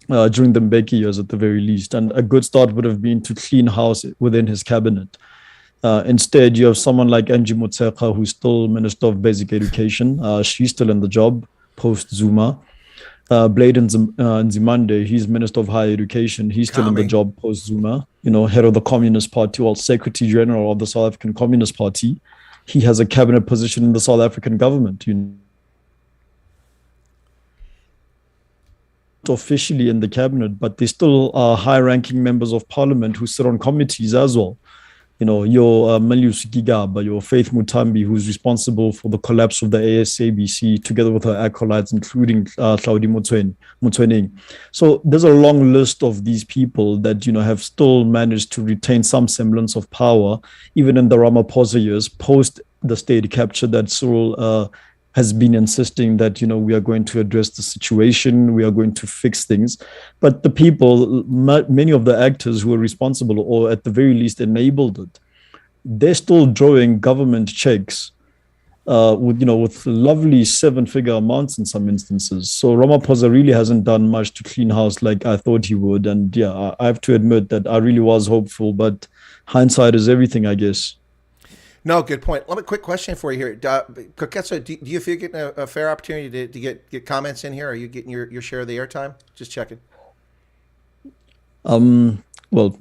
Mbeki years at the very least. And a good start would have been to clean house within his cabinet. Instead, you have someone like Angie Motshekga, who's still Minister of Basic Education. She's still in the job post-Zuma. Blade Nzimande, he's Minister of Higher Education. He's still in the job post-Zuma. You know, head of the Communist Party, or Secretary General of the South African Communist Party. He has a cabinet position in the South African government. You know, officially in the cabinet, but they still are high-ranking members of parliament who sit on committees as well. You know, your Malius Gigaba, your Faith Mutambi, who's responsible for the collapse of the ASABC, together with her acolytes, including Claudi Motsoeneng. So there's a long list of these people that, you know, have still managed to retain some semblance of power, even in the Ramaphosa years, post the state capture that Cyril has been insisting that, you know, we are going to address the situation, we are going to fix things. But the people, many of the actors who are responsible, or at the very least enabled it, they're still drawing government checks with lovely 7-figure amounts in some instances. So Ramaphosa really hasn't done much to clean house like I thought he would. And yeah, I have to admit that I really was hopeful, but hindsight is everything, I guess. No, good point. Let me quick question for you here. Koketso, do you feel you're getting a fair opportunity to get comments in here? Are you getting your share of the airtime? Just checking. Well,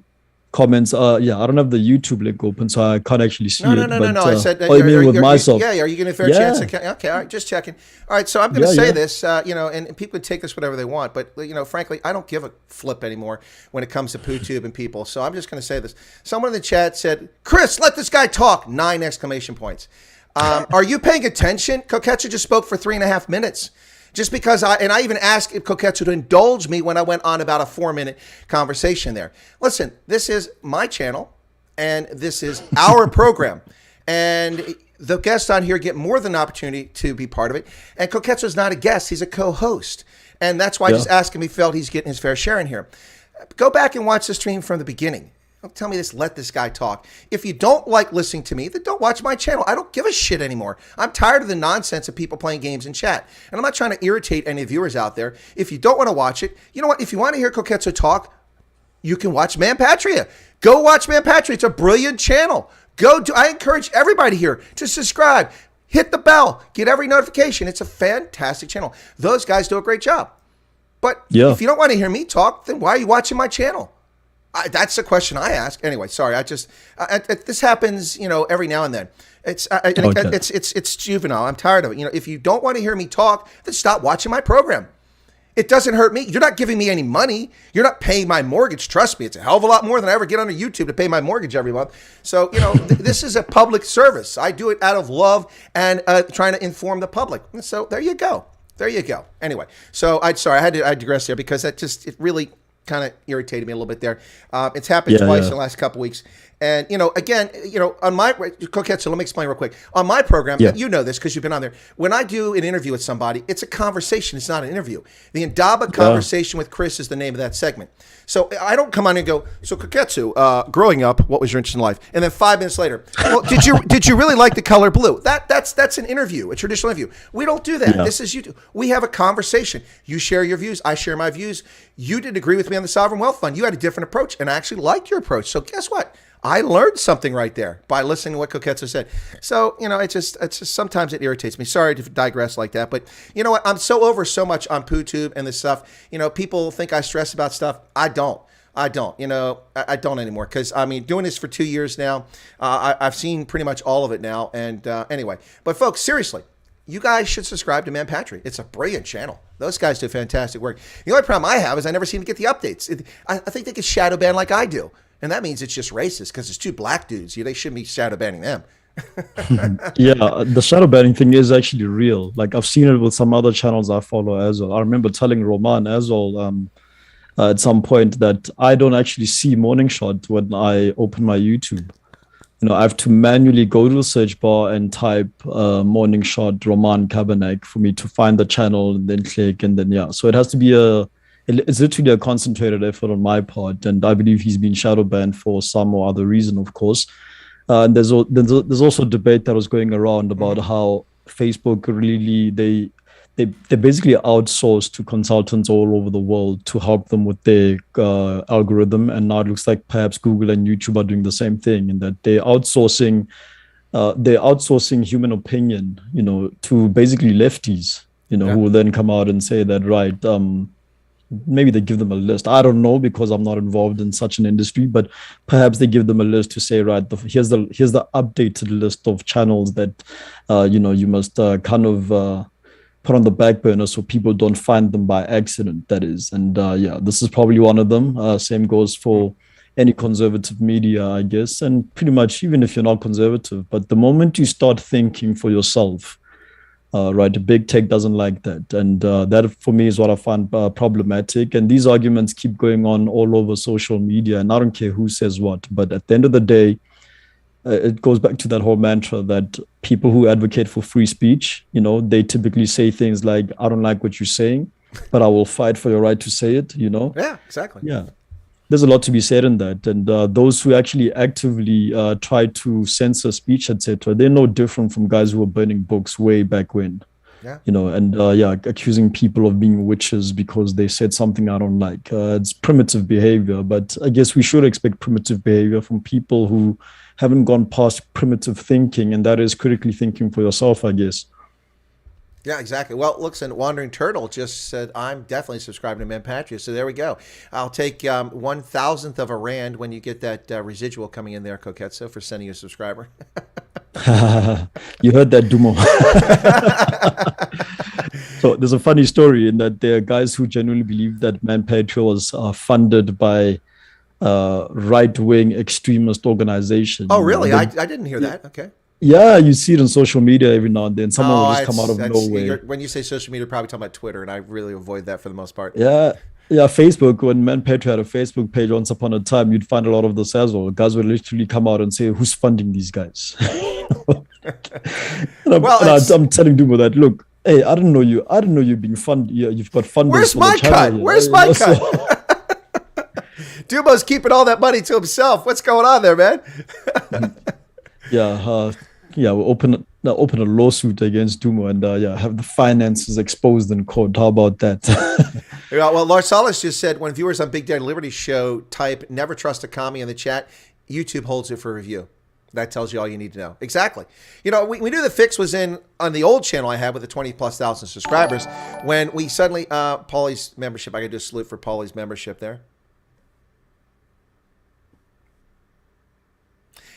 comments. I don't have the YouTube link open, so I can't actually see it. No. I said, you mean with myself? Yeah. Are you getting a fair chance? Okay, all right, just checking. All right, so I'm going to say this, and people can take this whatever they want, but frankly, I don't give a flip anymore when it comes to PooTube and people. So I'm just going to say this. Someone in the chat said, "Chris, let this guy talk!" 9 exclamation points. Are you paying attention? Koketso just spoke for 3.5 minutes. Just because I even asked Koketso to indulge me when I went on about a 4-minute conversation there. Listen, this is my channel, and this is our program. And the guests on here get more than an opportunity to be part of it. And Koketso is not a guest, he's a co-host. And that's why I just asked him, he felt he's getting his fair share in here. Go back and watch the stream from the beginning. Don't tell me this, let this guy talk. If you don't like listening to me, then don't watch my channel. I don't give a shit anymore. I'm tired of the nonsense of people playing games in chat. And I'm not trying to irritate any viewers out there. If you don't want to watch it, you know what? If you want to hear Koketso talk, you can watch Manpatria. Go watch Manpatria. It's a brilliant channel. I encourage everybody here to subscribe. Hit the bell. Get every notification. It's a fantastic channel. Those guys do a great job. But if you don't want to hear me talk, then why are you watching my channel? That's the question I ask. Anyway, sorry. This happens, every now and then. It's juvenile. I'm tired of it. If you don't want to hear me talk, then stop watching my program. It doesn't hurt me. You're not giving me any money. You're not paying my mortgage. Trust me, it's a hell of a lot more than I ever get on YouTube to pay my mortgage every month. So, this is a public service. I do it out of love and trying to inform the public. So there you go. Anyway, so I digress there because it really kind of irritated me a little bit there. It's happened twice in the last couple weeks. And, again, on my, Koketso, let me explain real quick. On my program, you know this because you've been on there. When I do an interview with somebody, it's a conversation. It's not an interview. The Indaba Conversation with Chris is the name of that segment. So I don't come on and go, so Koketso, growing up, what was your interest in life? And then 5 minutes later, well, did you really like the color blue? That's an interview, a traditional interview. We don't do that. This is YouTube. We have a conversation. You share your views. I share my views. You didn't agree with me on the Sovereign Wealth Fund. You had a different approach, and I actually liked your approach. So guess what? I learned something right there by listening to what Koketso said. So, it's just sometimes it irritates me. Sorry to digress like that, but you know what? I'm so over so much on PooTube and this stuff. People think I stress about stuff. I don't. I don't anymore because, doing this for 2 years now, I've seen pretty much all of it now. And anyway, but folks, seriously, you guys should subscribe to Man Patry. It's a brilliant channel. Those guys do fantastic work. The only problem I have is I never seem to get the updates. I think they get shadow banned like I do. And that means it's just racist because it's two black dudes. They shouldn't be shadow banning them. Yeah, the shadow banning thing is actually real. Like I've seen it with some other channels I follow as well. I remember telling Roman as well at some point that I don't actually see Morning Shot when I open my YouTube. I have to manually go to the search bar and type Morning Shot Roman Kabanek for me to find the channel and then click and then, yeah. So it has to be it's literally a concentrated effort on my part. And I believe he's been shadow banned for some or other reason, of course. And there's also debate that was going around about how Facebook really, they basically outsource to consultants all over the world to help them with their algorithm. And now it looks like perhaps Google and YouTube are doing the same thing, in that they're outsourcing human opinion, to basically lefties, who will then come out and say that, right, maybe they give them a list. I don't know, because I'm not involved in such an industry, but perhaps they give them a list to say, right, here's the updated list of channels that, you must kind of put on the back burner so people don't find them by accident, that is. And this is probably one of them. Same goes for any conservative media, I guess, and pretty much even if you're not conservative. But the moment you start thinking for yourself, right, big tech doesn't like that. And that, for me, is what I find problematic. And these arguments keep going on all over social media, and I don't care who says what. But at the end of the day, it goes back to that whole mantra that people who advocate for free speech, they typically say things like, I don't like what you're saying, but I will fight for your right to say it, Yeah, exactly. Yeah. There's a lot to be said in that. And those who actually actively try to censor speech, etc., they're no different from guys who were burning books way back when. Yeah. Accusing people of being witches because they said something I don't like. It's primitive behavior, but I guess we should expect primitive behavior from people who haven't gone past primitive thinking, and that is critically thinking for yourself, I guess. Yeah, exactly. Well, listen, Wandering Turtle just said, I'm definitely subscribing to Man Patry. So there we go. I'll take 1,000th of a rand when you get that residual coming in there, Koketso, for sending you a subscriber. You heard that, Dumo. So there's a funny story in that there are guys who genuinely believe that Man Patry was funded by right-wing extremist organization. Oh, really? I didn't hear that. Okay. Yeah, you see it on social media every now and then. Someone will just come out of nowhere. When you say social media, you're probably talking about Twitter, and I really avoid that for the most part. Yeah, Facebook. When Man Patry had a Facebook page once upon a time, you'd find a lot of this as well. Guys would literally come out and say, who's funding these guys? I'm telling Dumo that, look, hey, I don't know you being funded. Yeah, you've got funders. Where's my cut? Where's my cut? Dumo's keeping all that money to himself. What's going on there, man? We'll open a lawsuit against Dumo and have the finances exposed in court. How about that? Yeah, well, Lars Salas just said, when viewers on Big Daddy Liberty show type "never trust a commie" in the chat, YouTube holds it for review. That tells you all you need to know. Exactly. We knew the fix was in on the old channel I had with the 20,000+ subscribers when we suddenly Paulie's membership. I could do a salute for Paulie's membership there.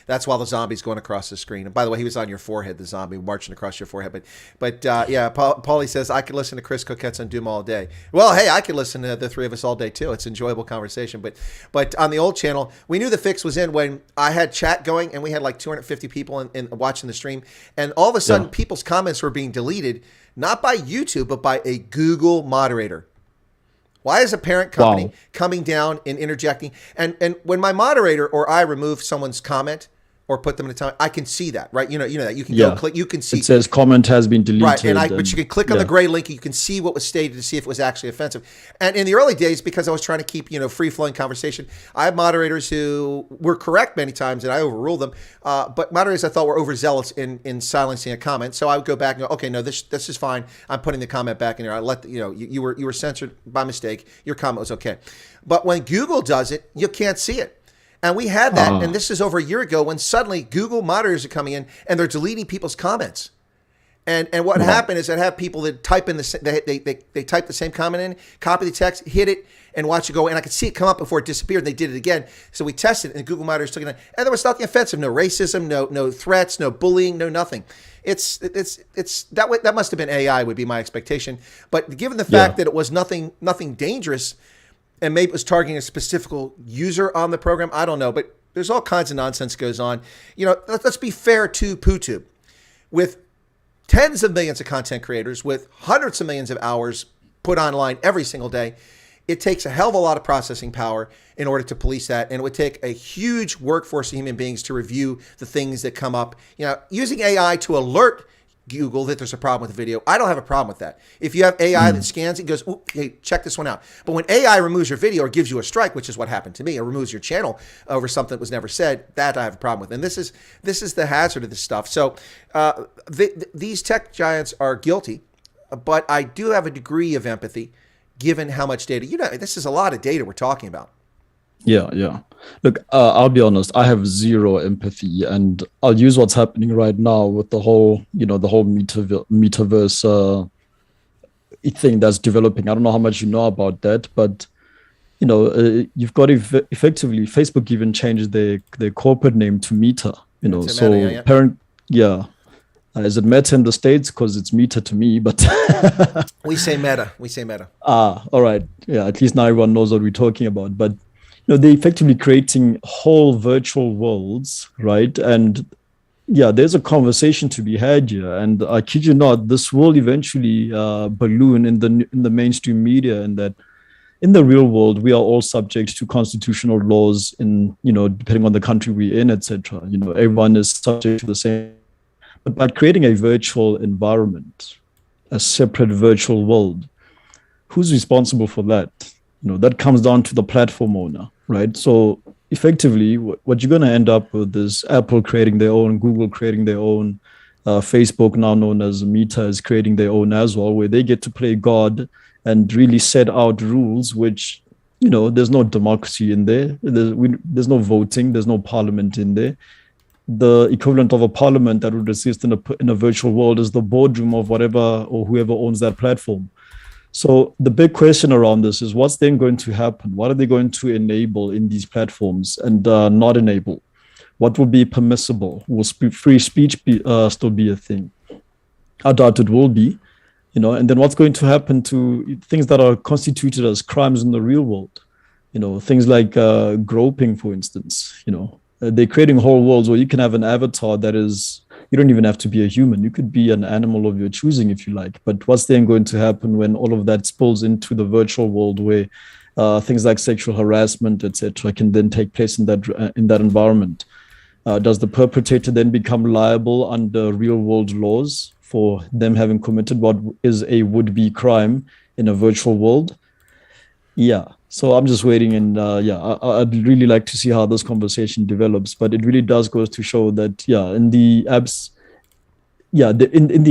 That's while the zombie's going across the screen. And by the way, he was on your forehead, the zombie marching across your forehead. But Paulie says, I could listen to Chris Koketso and Dumo all day. Well, hey, I could listen to the three of us all day too. It's an enjoyable conversation. But on the old channel, we knew the fix was in when I had chat going and we had like 250 people in watching the stream. And all of a sudden, people's comments were being deleted, not by YouTube, but by a Google moderator. Why is a parent company coming down and interjecting? And when my moderator or I remove someone's comment or put them in a time, I can see that, right? You know that you can go click, you can see. It says comment has been deleted. Right, but you can click on the gray link. You can see what was stated to see if it was actually offensive. And in the early days, because I was trying to keep free-flowing conversation, I had moderators who were correct many times, and I overruled them. But moderators I thought were overzealous in silencing a comment. So I would go back and go, okay, no, this is fine. I'm putting the comment back in there. I let you were censored by mistake. Your comment was okay. But when Google does it, you can't see it. And we had that, and this is over a year ago, when suddenly Google moderators are coming in and they're deleting people's comments. And what happened is I'd have people that type in they type the same comment in, copy the text, hit it, and watch it go. And I could see it come up before it disappeared. And they did it again. So we tested it, and Google monitors took it in. And there was nothing offensive, no racism, no threats, no bullying, no nothing. It's that must have been AI would be my expectation. But given the fact that it was nothing dangerous, and maybe it was targeting a specific user on the program, I don't know. But there's all kinds of nonsense goes on. Let's be fair to PooTube. With tens of millions of content creators, with hundreds of millions of hours put online every single day, it takes a hell of a lot of processing power in order to police that. And it would take a huge workforce of human beings to review the things that come up. Using AI to alert Google that there's a problem with the video, I don't have a problem with that. If you have AI that scans it and goes, hey, check this one out. But when AI removes your video or gives you a strike, which is what happened to me, or removes your channel over something that was never said, that I have a problem with. And this is the hazard of this stuff. So these tech giants are guilty, but I do have a degree of empathy given how much data. This is a lot of data we're talking about. Yeah. Look, I'll be honest. I have zero empathy, and I'll use what's happening right now with the whole metaverse thing that's developing. I don't know how much you know about that, but you've got effectively Facebook even changed their corporate name to Meta. So Meta, parent, is it Meta in the States? Because it's Meta to me, but we say Meta. All right. Yeah, at least now everyone knows what we're talking about. But they're effectively creating whole virtual worlds, right? And there's a conversation to be had here. And I kid you not, this will eventually balloon in the mainstream media, and that in the real world, we are all subject to constitutional laws depending on the country we're in, etc. Everyone is subject to the same. But by creating a virtual environment, a separate virtual world, who's responsible for that? That comes down to the platform owner, right? So effectively, what you're going to end up with is Apple creating their own, Google creating their own, Facebook, now known as Meta, is creating their own as well, where they get to play God and really set out rules, which, there's no democracy in there. There's no voting. There's no parliament in there. The equivalent of a parliament that would exist in a virtual world is the boardroom of whatever or whoever owns that platform. So the big question around this is, what's then going to happen? What are they going to enable in these platforms and not enable? What will be permissible? Will free speech still be a thing? I doubt it will be. And then what's going to happen to things that are constituted as crimes in the real world? Things like groping, for instance. They're creating whole worlds where you can have an avatar that is, you don't even have to be a human. You could be an animal of your choosing if you like. But what's then going to happen when all of that spills into the virtual world, where things like sexual harassment, etc., can then take place in that environment? Does the perpetrator then become liable under real world laws for them having committed what is a would-be crime in a virtual world? Yeah. So I'm just waiting, and I'd really like to see how this conversation develops. But it really does go to show that, in the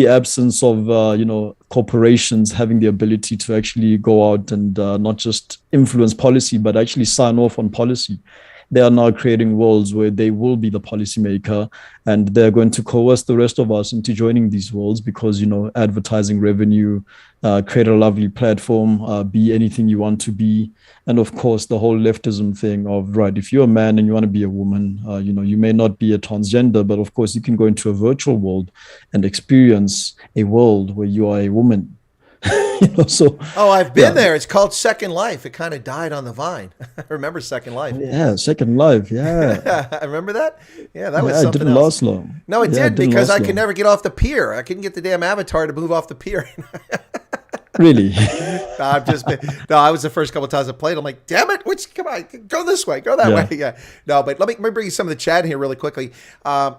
absence of corporations having the ability to actually go out and not just influence policy, but actually sign off on policy, they are now creating worlds where they will be the policymaker, and they're going to coerce the rest of us into joining these worlds because, advertising revenue, create a lovely platform, be anything you want to be. And of course, the whole leftism thing of, right, if you're a man and you want to be a woman, you may not be a transgender, but of course you can go into a virtual world and experience a world where you are a woman. I've been there. It's called Second Life. It kind of died on the vine. I remember Second Life. Yeah, Second Life. Yeah. I remember that. Yeah, that was something it didn't else. last long. No, it did, because I could never get off the pier. I couldn't get the damn avatar to move off the pier. Really? I was the first couple of times I played. I'm like, damn it! Come on, go this way, go that way. Yeah. No, but let me bring you some of the chat here really quickly.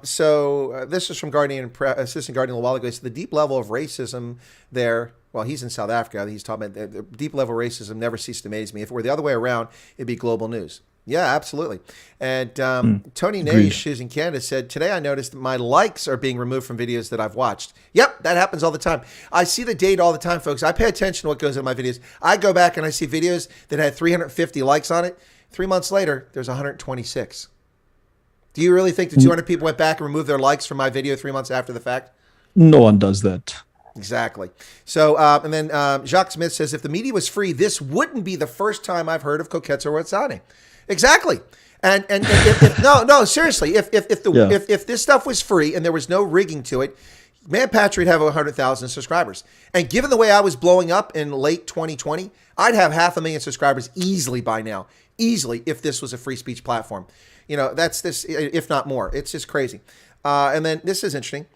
So this is from Assistant Guardian a while ago. So the deep level of racism there. Well, he's in South Africa. He's talking about the deep level racism never ceased to amaze me. If it were the other way around, it'd be global news. Yeah, absolutely. And Tony Nash, who's in Canada, said, today I noticed that my likes are being removed from videos that I've watched. Yep, that happens all the time. I see the data all the time, folks. I pay attention to what goes in my videos. I go back and I see videos that had 350 likes on it. 3 months later, there's 126. Do you really think that 200 people went back and removed their likes from my video 3 months after the fact? No one does that. Exactly. So, and then Jacques Smith says, if the media was free, this wouldn't be the first time I've heard of Koketso or Watsane. Exactly. And if no, seriously, if this stuff was free and there was no rigging to it, Man Patriot have 100,000 subscribers. And given the way I was blowing up in late 2020, I'd have 500,000 subscribers easily by now. Easily, if this was a free speech platform. You know, that's this, if not more. It's just crazy. And then this is interesting.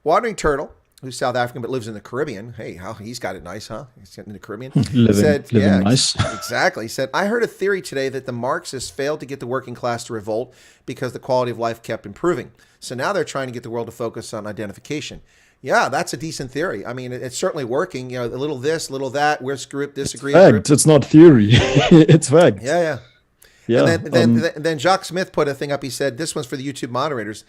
Wandering Turtle, who's South African but lives in the Caribbean. Hey, how he's got it nice, huh? He's in the Caribbean. living nice. Exactly. He said, I heard a theory today that the Marxists failed to get the working class to revolt because the quality of life kept improving. So now they're trying to get the world to focus on identification. Yeah, that's a decent theory. I mean, it's certainly working. You know, a little this, a little that. We're group, disagree. Fact. It's not theory. It's fact. Yeah. Yeah. And then Jacques Smith put a thing up. He said, this one's for the YouTube moderators.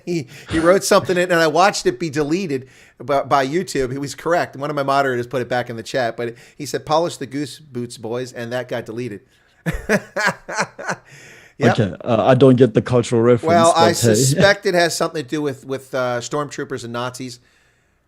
he wrote something in, and I watched it be deleted by YouTube. He was correct. One of my moderators put it back in the chat, but he said, polish the goose boots, boys, and that got deleted. Yep. Okay, I don't get the cultural reference. Well, I suspect it has something to do with stormtroopers and Nazis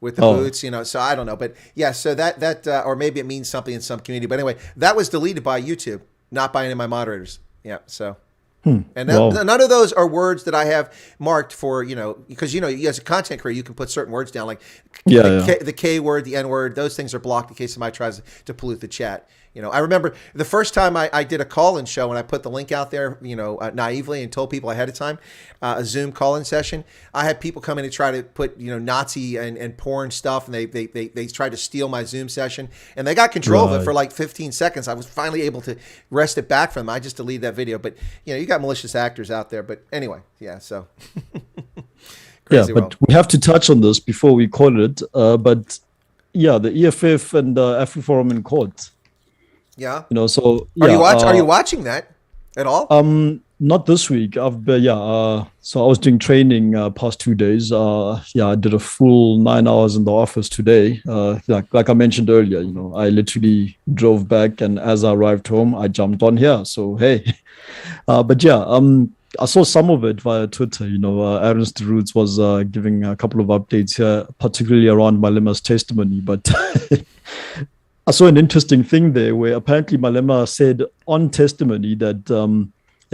with the boots, you know. So I don't know, but yeah. So that or maybe it means something in some community. But anyway, that was deleted by YouTube, not by any of my moderators. Yeah. So. And none of those are words that I have marked for, you know, because, you know, as a content creator, you can put certain words down, like the K word, the N word. Those things are blocked in case somebody tries to pollute the chat. You know, I remember the first time I did a call-in show and I put the link out there, you know, naively and told people ahead of time, a Zoom call-in session. I had people come in and try to put, you know, Nazi and porn stuff, and they tried to steal my Zoom session, and they got control of it for like 15 seconds. I was finally able to wrest it back from them. I just deleted that video, but you know, you got malicious actors out there. But anyway, yeah. So yeah, but we have to touch on this before we call it. But yeah, the EFF and the AfriForum in court. Yeah. You know, so are you watching that at all? Not this week. So I was doing training past 2 days. I did a full 9 hours in the office today. Like I mentioned earlier, you know, I literally drove back, and as I arrived home, I jumped on here. So hey, I saw some of it via Twitter. You know, Ernst Roots was giving a couple of updates here, particularly around Malema's testimony, but. I saw an interesting thing there where apparently Malema said on testimony that,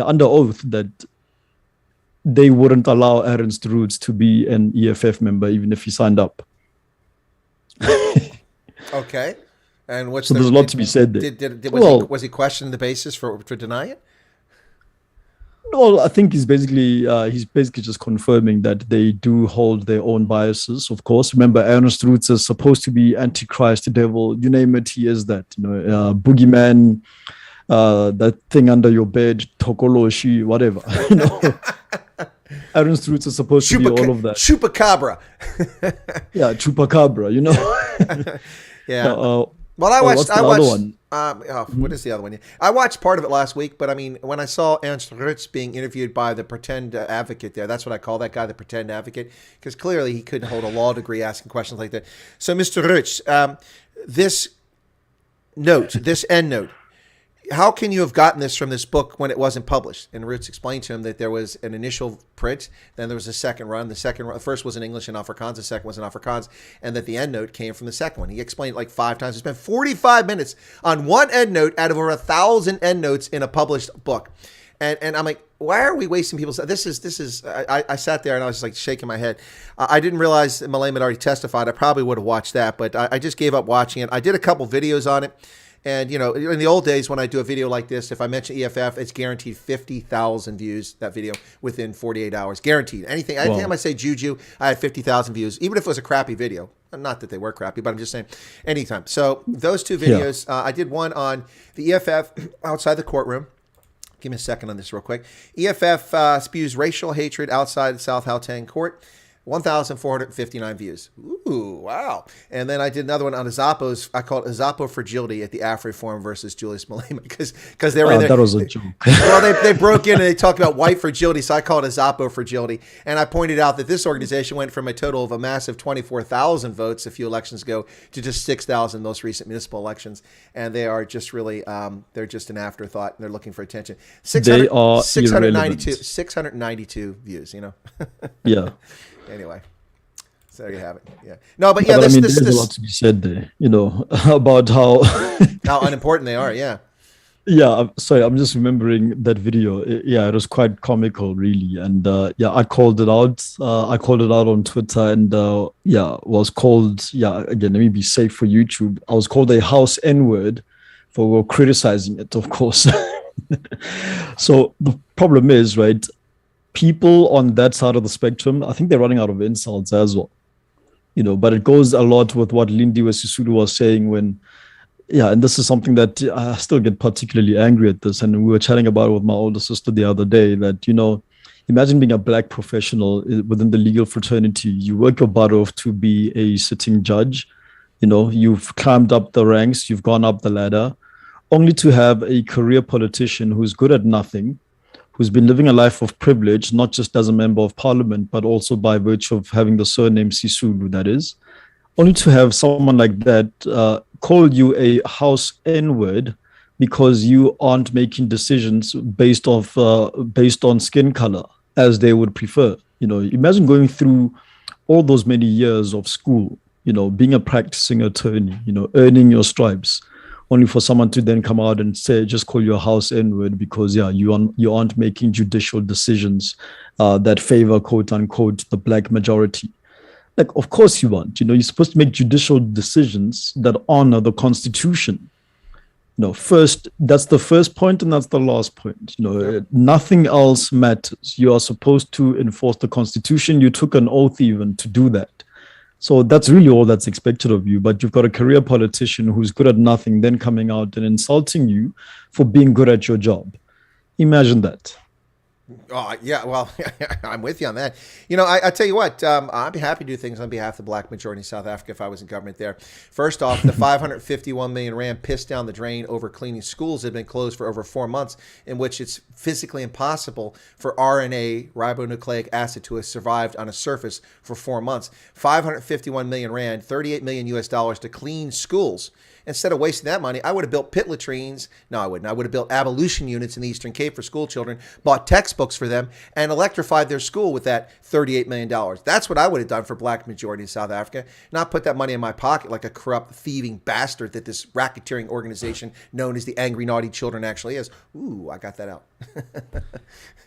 under oath, that they wouldn't allow Ernst Roots to be an EFF member even if he signed up. Okay. And there's a lot to be said there. Was he questioning the basis for denying it? Well, I think he's basically just confirming that they do hold their own biases. Of course, remember Ernst Roots is supposed to be Antichrist, the devil, you name it, he is that. You know, boogeyman, that thing under your bed, tokoloshi, whatever. You know, Ernst Roots is supposed to be all of that. Chupacabra. Yeah, chupacabra. You know. Yeah. Well, I watched. What is the other one? I watched part of it last week, but I mean, when I saw Ernst Roots being interviewed by the pretend advocate there, that's what I call that guy, the pretend advocate, because clearly he couldn't hold a law degree asking questions like that. So, Mr. Roots, this end note, how can you have gotten this from this book when it wasn't published? And Roots explained to him that there was an initial print, then there was a second run. The first was in English and Afrikaans, the second was in Afrikaans, and that the end note came from the second one. He explained it like 5 times. He spent 45 minutes on one end note out of over 1,000 end notes in a published book. And I'm like, why are we wasting people's time? I sat there and I was like shaking my head. I didn't realize that Malema had already testified. I probably would have watched that, but I just gave up watching it. I did a couple videos on it. And, you know, in the old days when I do a video like this, if I mention EFF, it's guaranteed 50,000 views, that video, within 48 hours. Guaranteed. Anytime I say Juju, I had 50,000 views, even if it was a crappy video. Not that they were crappy, but I'm just saying anytime. So those two videos, I did one on the EFF outside the courtroom. Give me a second on this real quick. EFF spews racial hatred outside South Gauteng court. 1,459 views. Ooh, wow. And then I did another one on Azapo's, I call it Azapo Fragility at the AfriForum versus Julius Malema, because they were in there. That was a joke. Well, they broke in and they talked about white fragility, so I call it Azapo Fragility. And I pointed out that this organization went from a total of a massive 24,000 votes a few elections ago to just 6,000 most recent municipal elections. And they are just really, they're just an afterthought, and they're looking for attention. They are 692 views, you know. Yeah. Anyway, there you have it. Yeah. No, but Yeah, yeah, but I mean, this there's a lot to be said there, about how. how unimportant they are. Yeah. Yeah, sorry, I'm just remembering that video. Yeah, it was quite comical, really. And yeah, I called it out. I called it out on Twitter, and yeah, was called. Yeah, again, let me be safe for YouTube. I was called a house N-word for criticizing it, of course. So the problem is, right? People on that side of the spectrum, I think they're running out of insults as well. But it goes a lot with what Lindiwe Sisulu was saying when. Yeah, and this is something that I still get particularly angry at this. And we were chatting about it with my older sister the other day that, imagine being a black professional within the legal fraternity. You work your butt off to be a sitting judge. You've climbed up the ranks, you've gone up the ladder, only to have a career politician who's good at nothing, who's been living a life of privilege, not just as a member of parliament, but also by virtue of having the surname Sisulu, that is. Only to have someone like that call you a house N-word because you aren't making decisions based on skin color as they would prefer. Imagine going through all those many years of school, being a practicing attorney, earning your stripes, only for someone to then come out and say, just call you a house N-word because, yeah, you aren't making judicial decisions that favor, quote unquote, the black majority. Like, of course you aren't. You're supposed to make judicial decisions that honor the Constitution. First, that's the first point, and that's the last point. Nothing else matters. You are supposed to enforce the Constitution. You took an oath even to do that. So that's really all that's expected of you. But you've got a career politician who's good at nothing, then coming out and insulting you for being good at your job. Imagine that. Oh, yeah, well, I'm with you on that. I tell you what, I'd be happy to do things on behalf of the black majority in South Africa if I was in government there. First off, the 551 million rand pissed down the drain over cleaning schools had been closed for over 4 months, in which it's physically impossible for RNA, ribonucleic acid, to have survived on a surface for 4 months. 551 million rand, $38 million to clean schools. Instead of wasting that money, I would have built pit latrines. No, I wouldn't. I would have built abolition units in the Eastern Cape for school children, bought textbooks for them, and electrified their school with that $38 million. That's what I would have done for black majority in South Africa, not put that money in my pocket like a corrupt, thieving bastard that this racketeering organization known as the Angry Naughty Children actually is. Ooh, I got that out.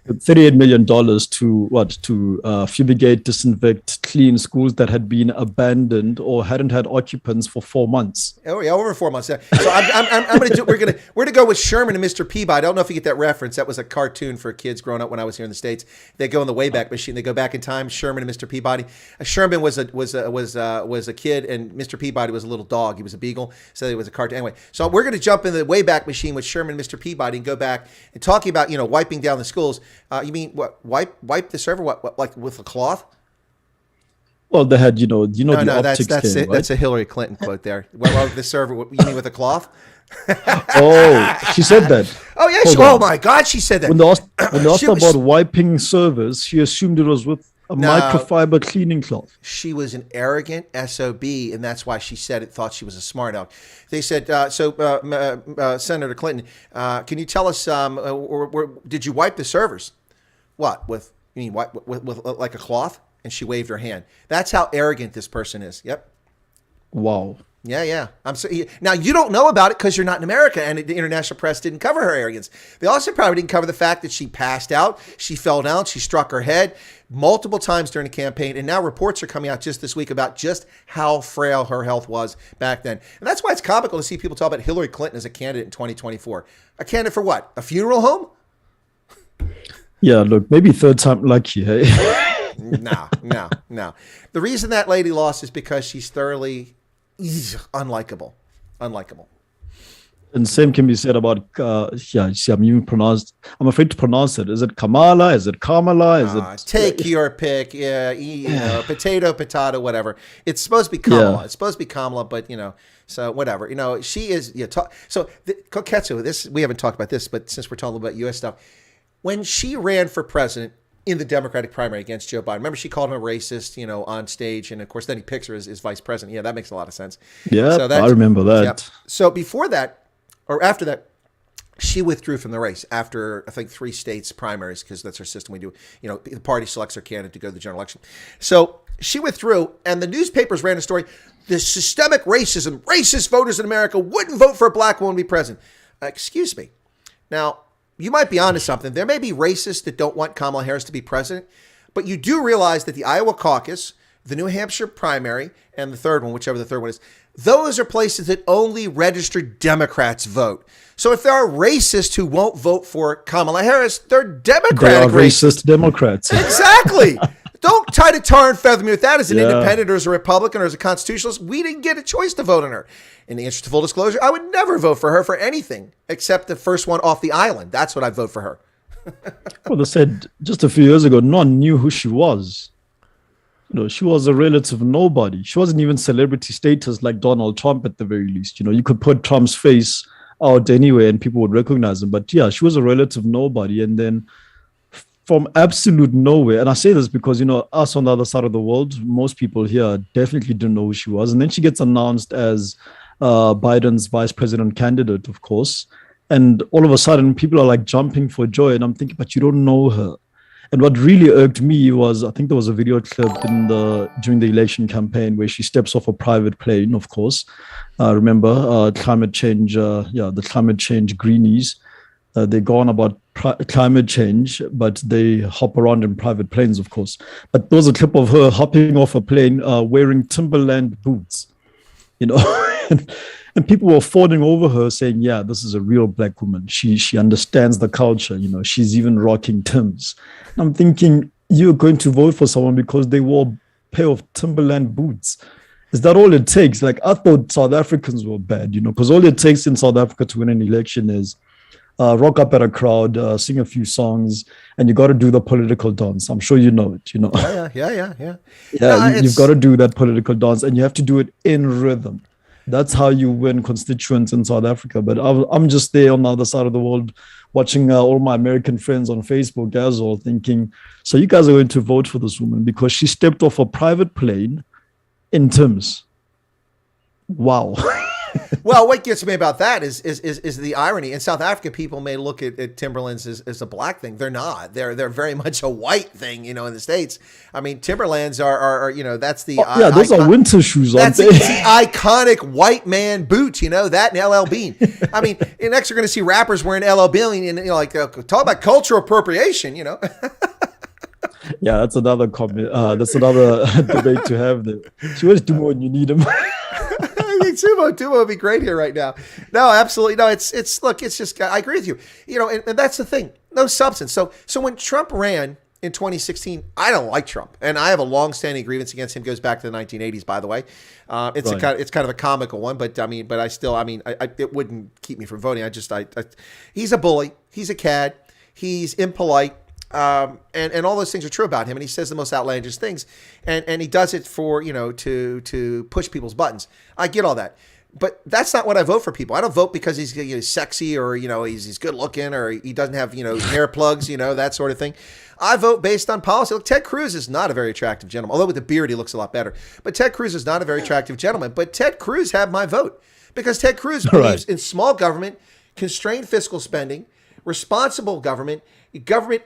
$38 million to fumigate, disinfect, clean schools that had been abandoned or hadn't had occupants for 4 months. Oh yeah, over 4 months. So I'm going to do. We're going to go with Sherman and Mr. Peabody. I don't know if you get that reference. That was a cartoon for kids growing up when I was here in the States. They go in the Wayback Machine. They go back in time. Sherman and Mr. Peabody. Sherman was a kid, and Mr. Peabody was a little dog. He was a beagle, so it was a cartoon. Anyway, so we're going to jump in the Wayback Machine with Sherman and Mr. Peabody and go back and talking about wiping down the schools. You mean what? Wipe the server? What like with a cloth? Well, they had, no, the optics that's thing, it. right? That's a Hillary Clinton quote there. Well, the server, you mean with a cloth? Oh, she said that. Oh yeah, Hold oh on. my God, she said that. When they asked about wiping servers, she assumed it was with a microfiber cleaning cloth. She was an arrogant SOB, and that's why she said it, thought she was a smart aleck. They said, Senator Clinton, can you tell us, did you wipe the servers? What, with like a cloth? And she waved her hand. That's how arrogant this person is. Yep. Wow. Yeah. Now, you don't know about it because you're not in America, and the international press didn't cover her arrogance. They also probably didn't cover the fact that she passed out, she fell down, she struck her head multiple times during the campaign, and now reports are coming out just this week about just how frail her health was back then. And that's why it's comical to see people talk about Hillary Clinton as a candidate in 2024. A candidate for what? A funeral home? Yeah, look, maybe third time lucky, hey? No. The reason that lady lost is because she's thoroughly unlikable. And same can be said about, I'm afraid to pronounce it. Is it Kamala? Is it Kamala? Take your pick. Yeah, potato, whatever. It's supposed to be Kamala. Yeah. It's supposed to be Kamala, but, so whatever. She is, Koketso, we haven't talked about this, but since we're talking about U.S. stuff, when she ran for president in the Democratic primary against Joe Biden, remember she called him a racist, on stage, and of course then he picks her as vice president. Yeah, that makes a lot of sense. Yeah, so I remember that. Yeah. So before that, or after that, she withdrew from the race after, I think, 3 states primaries, because that's our system. We do, the party selects their candidate to go to the general election. So she withdrew, and the newspapers ran a story. The systemic racism, racist voters in America wouldn't vote for a black woman to be president. Excuse me. Now, you might be onto something. There may be racists that don't want Kamala Harris to be president, but you do realize that the Iowa caucus, the New Hampshire primary, and the third one, whichever the third one is, those are places that only registered Democrats vote. So if there are racists who won't vote for Kamala Harris, they're Democratic They are racists. racist Democrats. Exactly. Don't try to tar and feather me with that as an independent or as a Republican or as a constitutionalist. We didn't get a choice to vote on her. In the interest of full disclosure, I would never vote for her for anything except the first one off the island. That's what I'd vote for her. Well, they said just a few years ago, no one knew who she was. She was a relative nobody. She wasn't even celebrity status like Donald Trump at the very least. You could put Trump's face out anywhere and people would recognize him. But yeah, she was a relative nobody. And then from absolute nowhere, and I say this because, us on the other side of the world, most people here definitely didn't know who she was. And then she gets announced as Biden's vice president candidate, of course. And all of a sudden, people are like jumping for joy. And I'm thinking, but you don't know her. And what really irked me was, I think there was a video clip during the election campaign where she steps off a private plane, of course. Remember, climate change, the climate change greenies. They go on about climate change, but they hop around in private planes, of course. But there was a clip of her hopping off a plane wearing Timberland boots, and people were fawning over her saying, yeah, this is a real black woman. She understands the culture. She's even rocking Timbs. And I'm thinking, you're going to vote for someone because they wore a pair of Timberland boots. Is that all it takes? Like, I thought South Africans were bad, because all it takes in South Africa to win an election is rock up at a crowd, sing a few songs, and you got to do the political dance. I'm sure you know it, Yeah. You've got to do that political dance, and you have to do it in rhythm. That's how you win constituents in South Africa. But I'm just there on the other side of the world watching all my American friends on Facebook as well, thinking, so you guys are going to vote for this woman because she stepped off a private plane in Timbs. Wow. Well, what gets me about that is the irony. In South Africa, people may look at Timberlands as a black thing. They're not. They're very much a white thing, in the States. I mean, Timberlands are that's the those are winter shoes. That's the iconic white man boot. That and LL Bean. I mean, next you're going to see rappers wearing LL Bean, and talk about cultural appropriation. Yeah, that's another that's another debate to have. There. She wears Dumo when you need him. Dumo would be great here right now. No, absolutely. No, it's just, I agree with you. And that's the thing. No substance. So when Trump ran in 2016, I don't like Trump. And I have a long-standing grievance against him. Goes back to the 1980s, by the way. It's kind of a comical one, but it wouldn't keep me from voting. He's a bully. He's a cad. He's impolite. And all those things are true about him, and he says the most outlandish things, and he does it for to push people's buttons. I get all that, but that's not what I vote for people. I don't vote because he's sexy or he's good looking or he doesn't have hair plugs, that sort of thing. I vote based on policy. Look, Ted Cruz is not a very attractive gentleman, although with the beard he looks a lot better. But Ted Cruz is not a very attractive gentleman. But Ted Cruz had my vote because Ted Cruz believes in small government, constrained fiscal spending, responsible government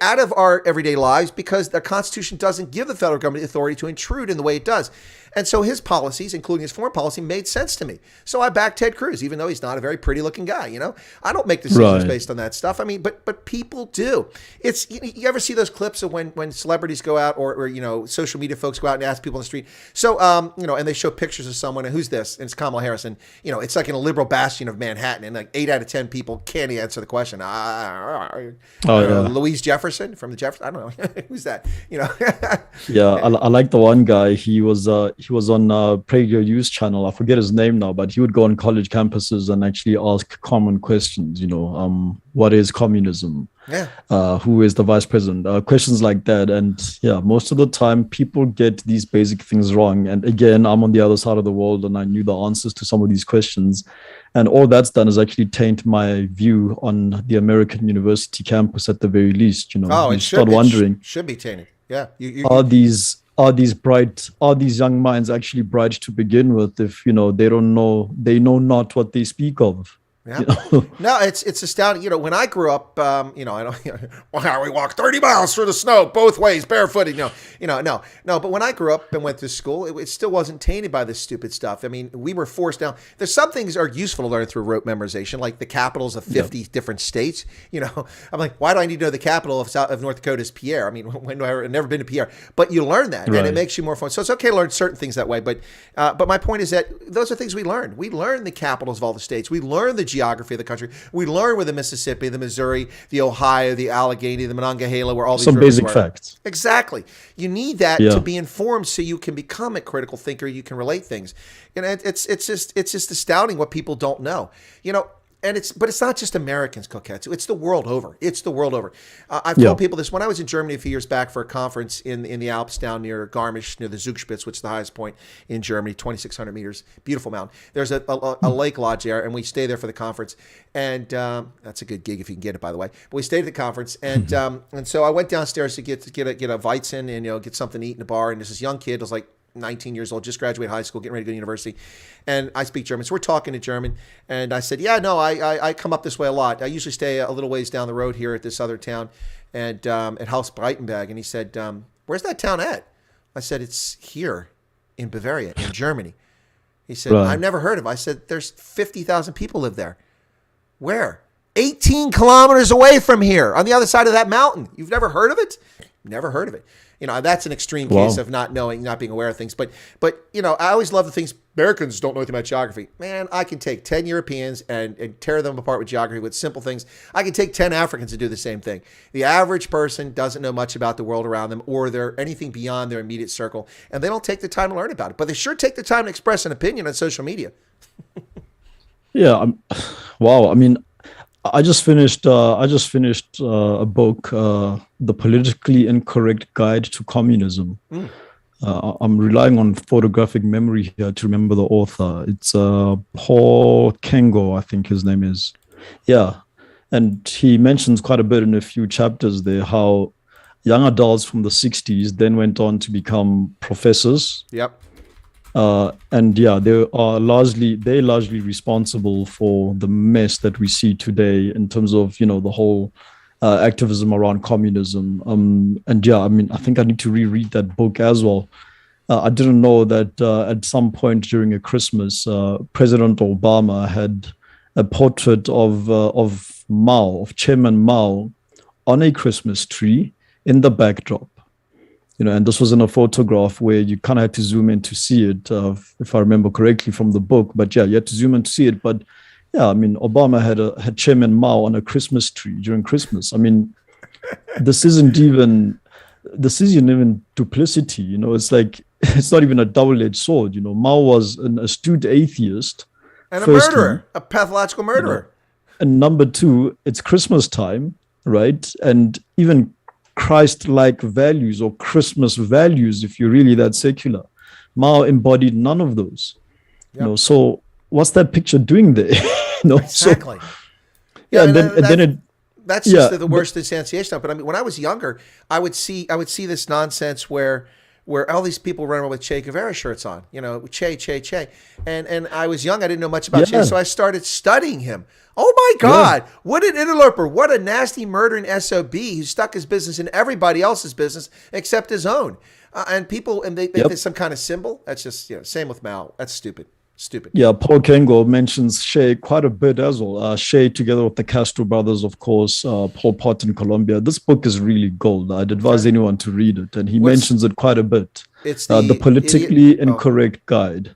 out of our everyday lives because the Constitution doesn't give the federal government the authority to intrude in the way it does. And so his policies, including his foreign policy, made sense to me. So I backed Ted Cruz, even though he's not a very pretty looking guy. I don't make decisions based on that stuff. I mean, but people do. It's you ever see those clips of when celebrities go out or social media folks go out and ask people on the street. So and they show pictures of someone and who's this? And it's Kamala Harris, and it's like in a liberal bastion of Manhattan, and like 8 out of 10 people can't answer the question. Louise Jefferson from the Jefferson. I don't know who's that. Yeah, I like the one guy. He was on Prager News channel. I forget his name now, but he would go on college campuses and actually ask common questions. What is communism? Yeah. Who is the vice president? Questions like that. And yeah, most of the time people get these basic things wrong. And again, I'm on the other side of the world and I knew the answers to some of these questions. And all that's done is actually taint my view on the American university campus at the very least. It start wondering. Should be tainted. Yeah. Are these young minds actually bright to begin with if they know not what they speak of? Yeah. No, it's astounding. You know, when I grew up, you know, I don't. Well, we walked 30 miles through the snow both ways, barefooted. No. But when I grew up and went to school, it still wasn't tainted by this stupid stuff. I mean, we were forced down. There's some things that are useful to learn through rote memorization, like the capitals of 50 different states. You know, I'm like, why do I need to know the capital of North Dakota is Pierre? I mean, when I've never been to Pierre, but you learn that, and it makes you more fun. So it's okay to learn certain things that way. But my point is that those are things we learn. We learn the capitals of all the states. We learn the geography of the country. We learn where the Mississippi, the Missouri, the Ohio, the Allegheny, the Monongahela, where all these some basic facts. Exactly. You need that to be informed, so you can become a critical thinker. You can relate things, and it's just astounding what people don't know. You know. But it's not just Americans, Koketso. It's the world over. It's the world over. I've told people this when I was in Germany a few years back for a conference in the Alps down near Garmisch, near the Zugspitze, which is the highest point in Germany, 2,600 meters, beautiful mountain. There's a lake lodge there, and we stay there for the conference. And that's a good gig if you can get it, by the way. But we stayed at the conference, and so I went downstairs to get a Weizen and get something to eat in a bar. And there's this young kid was like 19 years old, just graduated high school, getting ready to go to university. And I speak German. So we're talking in German. And I said, I come up this way a lot. I usually stay a little ways down the road here at this other town and at Haus Breitenberg. And he said, where's that town at? I said, it's here in Bavaria, in Germany. He said, I've never heard of it. I said, there's 50,000 people live there. Where? 18 kilometers away from here, on the other side of that mountain. You've never heard of it? Never heard of it. You know, that's an extreme case of not being aware of things. But you know, I always love the things Americans don't know anything about geography. Man, I can take 10 Europeans and tear them apart with geography with simple things. I can take 10 Africans and do the same thing. The average person doesn't know much about the world around them or anything beyond their immediate circle, and they don't take the time to learn about it. But they sure take the time to express an opinion on social media. Wow. I mean, I just finished a book, The Politically Incorrect Guide to Communism. I'm relying on photographic memory here to remember the author. It's Paul Kengo, I think his name is. Yeah. And he mentions quite a bit in a few chapters there how young adults from the 60s then went on to become professors. Yep. They're largely responsible for the mess that we see today in terms of, the whole activism around communism. I think I need to reread that book as well. I didn't know that at some point during a Christmas, President Obama had a portrait of Chairman Mao on a Christmas tree in the backdrop. And this was in a photograph where you kind of had to zoom in to see it, if I remember correctly from the book. But you had to zoom in to see it. But Obama had Chairman Mao on a Christmas tree during Christmas. I mean, this isn't even duplicity. It's like it's not even a double-edged sword. Mao was an astute atheist and a murderer, a pathological murderer. And number two, it's Christmas time, right? And even Christ-like values or Christmas values, if you're really that secular, Mao embodied none of those. Yep. So what's that picture doing there? Exactly. That's just the worst instantiation of it. But I mean, when I was younger, I would see this nonsense where all these people run around with Che Guevara shirts on, Che. And I was young, I didn't know much about Che, so I started studying him. Oh my God, what an interloper, what a nasty murdering SOB who stuck his business in everybody else's business except his own. And they think there's some kind of symbol. That's just, same with Mao. That's stupid. Yeah, Paul Kengo mentions Che quite a bit as well. Che, together with the Castro brothers, of course, Pol Pot in Colombia. This book is really gold. I'd advise anyone to read it. And he mentions it quite a bit. It's the Politically Incorrect Guide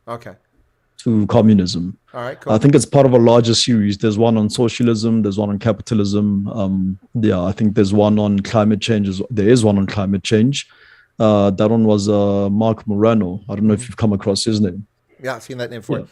to Communism. All right, cool. I think it's part of a larger series. There's one on socialism. There's one on capitalism. I think there's one on climate change. There is one on climate change. That one was Mark Morano. I don't know if you've come across his name. Yeah, I've seen that name before.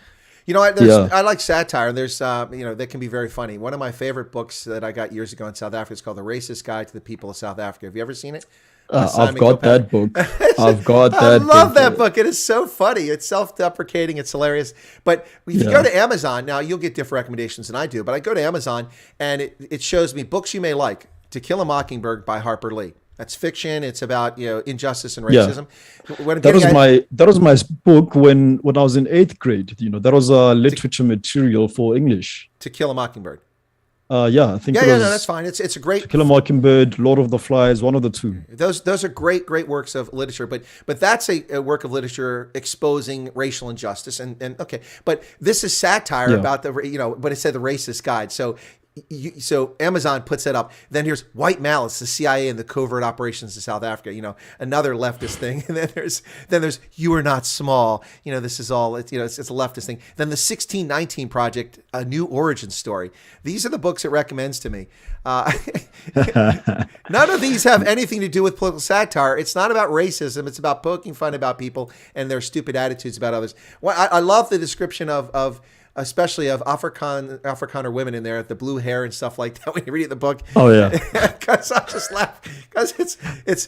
I like satire. There's, that can be very funny. One of my favorite books that I got years ago in South Africa is called The Racist Guide to the People of South Africa. Have you ever seen it? I've got that book. I love that book. It is so funny. It's self-deprecating. It's hilarious. But if you go to Amazon, now you'll get different recommendations than I do, but I go to Amazon and it shows me books you may like. To Kill a Mockingbird by Harper Lee. That's fiction. It's about injustice and racism. That was my book when I was in 8th grade. That was a literature material for English. To Kill a Mockingbird. I think no, that's fine. It's a great To Kill a Mockingbird, Lord of the Flies, one of the two. Those are great works of literature, but that's a work of literature exposing racial injustice and okay, but this is satire about but it said the racist guide. So Amazon puts that up. Then here's White Malice, the CIA and the covert operations in South Africa. Another leftist thing. And then there's You Are Not Small. This is all it's a leftist thing. Then the 1619 Project, a new origin story. These are the books it recommends to me. None of these have anything to do with political satire. It's not about racism. It's about poking fun about people and their stupid attitudes about others. Well, I love the description of especially of Afrikaner women in there, the blue hair and stuff like that when you read the book. Oh yeah. Because I just laugh because it's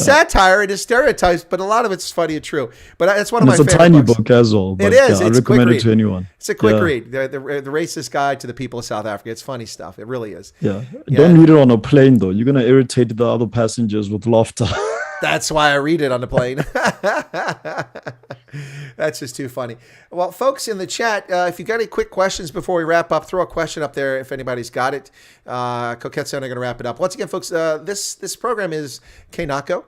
satire, it is stereotypes, but a lot of it's funny and true. But it's one of my favorite books. It's a tiny book as well. It is. I recommend it to anyone. It's a quick read. The racist guide to the people of South Africa. It's funny stuff. It really is. Yeah. Don't read it on a plane though. You're gonna irritate the other passengers with laughter. That's why I read it on the plane. That's just too funny. Well, folks in the chat, if you got any quick questions before we wrap up, throw a question up there if anybody's got it. Koketso and I'm going to wrap it up. Once again, folks, this program is nako,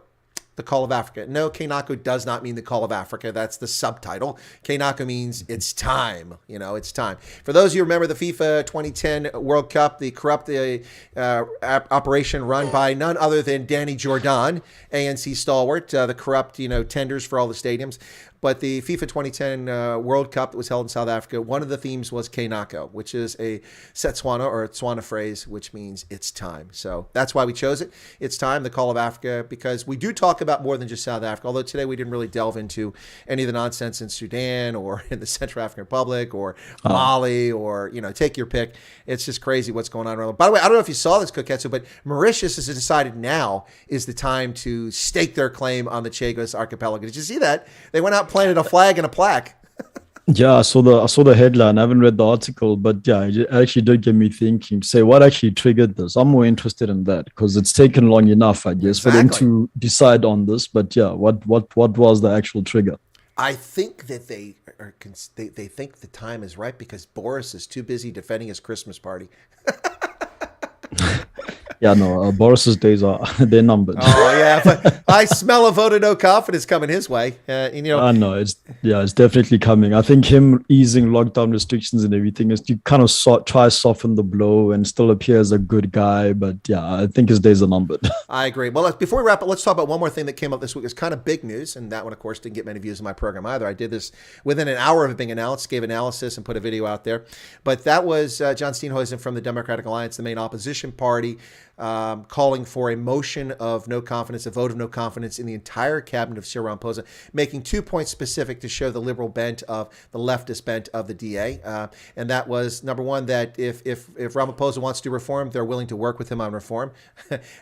the Call of Africa. No, nako does not mean the Call of Africa. That's the subtitle. Nako means it's time. It's time. For those of you who remember the FIFA 2010 World Cup, the corrupt operation run by none other than Danny Jordan, ANC stalwart, the corrupt, tenders for all the stadiums. But the FIFA 2010 World Cup that was held in South Africa, one of the themes was nako, which is a Setswana or Tswana phrase, which means it's time. So that's why we chose it. It's time, the Call of Africa, because we do talk about more than just South Africa, although today we didn't really delve into any of the nonsense in Sudan or in the Central African Republic or Mali or, take your pick. It's just crazy what's going on around. By the way, I don't know if you saw this, Koketso, but Mauritius has decided now is the time to stake their claim on the Chagos archipelago. Did you see that? They went out, planted a flag and a plaque. Yeah, I saw the headline. I haven't read the article, but yeah, it actually did get me thinking. Say, what actually triggered this? I'm more interested in that because it's taken long enough, I guess, for them to decide on this. But yeah, what was the actual trigger? I think that they think the time is right because Boris is too busy defending his Christmas party. Yeah, no, Boris's days they're numbered. Oh yeah, but I smell a vote of no confidence coming his way. I know it's definitely coming. I think him easing lockdown restrictions and everything is to kind of try soften the blow and still appear as a good guy. But yeah, I think his days are numbered. I agree. Well, before we wrap up, let's talk about one more thing that came up this week. It's kind of big news, and that one, of course, didn't get many views in my program either. I did this within an hour of it being announced, gave analysis, and put a video out there. But that was John Steenhusien from the Democratic Alliance, the main opposition party, calling for a motion of no confidence, a vote of no confidence in the entire cabinet of Cyril Ramaphosa, making 2 points specific to show the liberal bent of the leftist bent of the DA. And that was, number one, that if Ramaphosa wants to reform, they're willing to work with him on reform.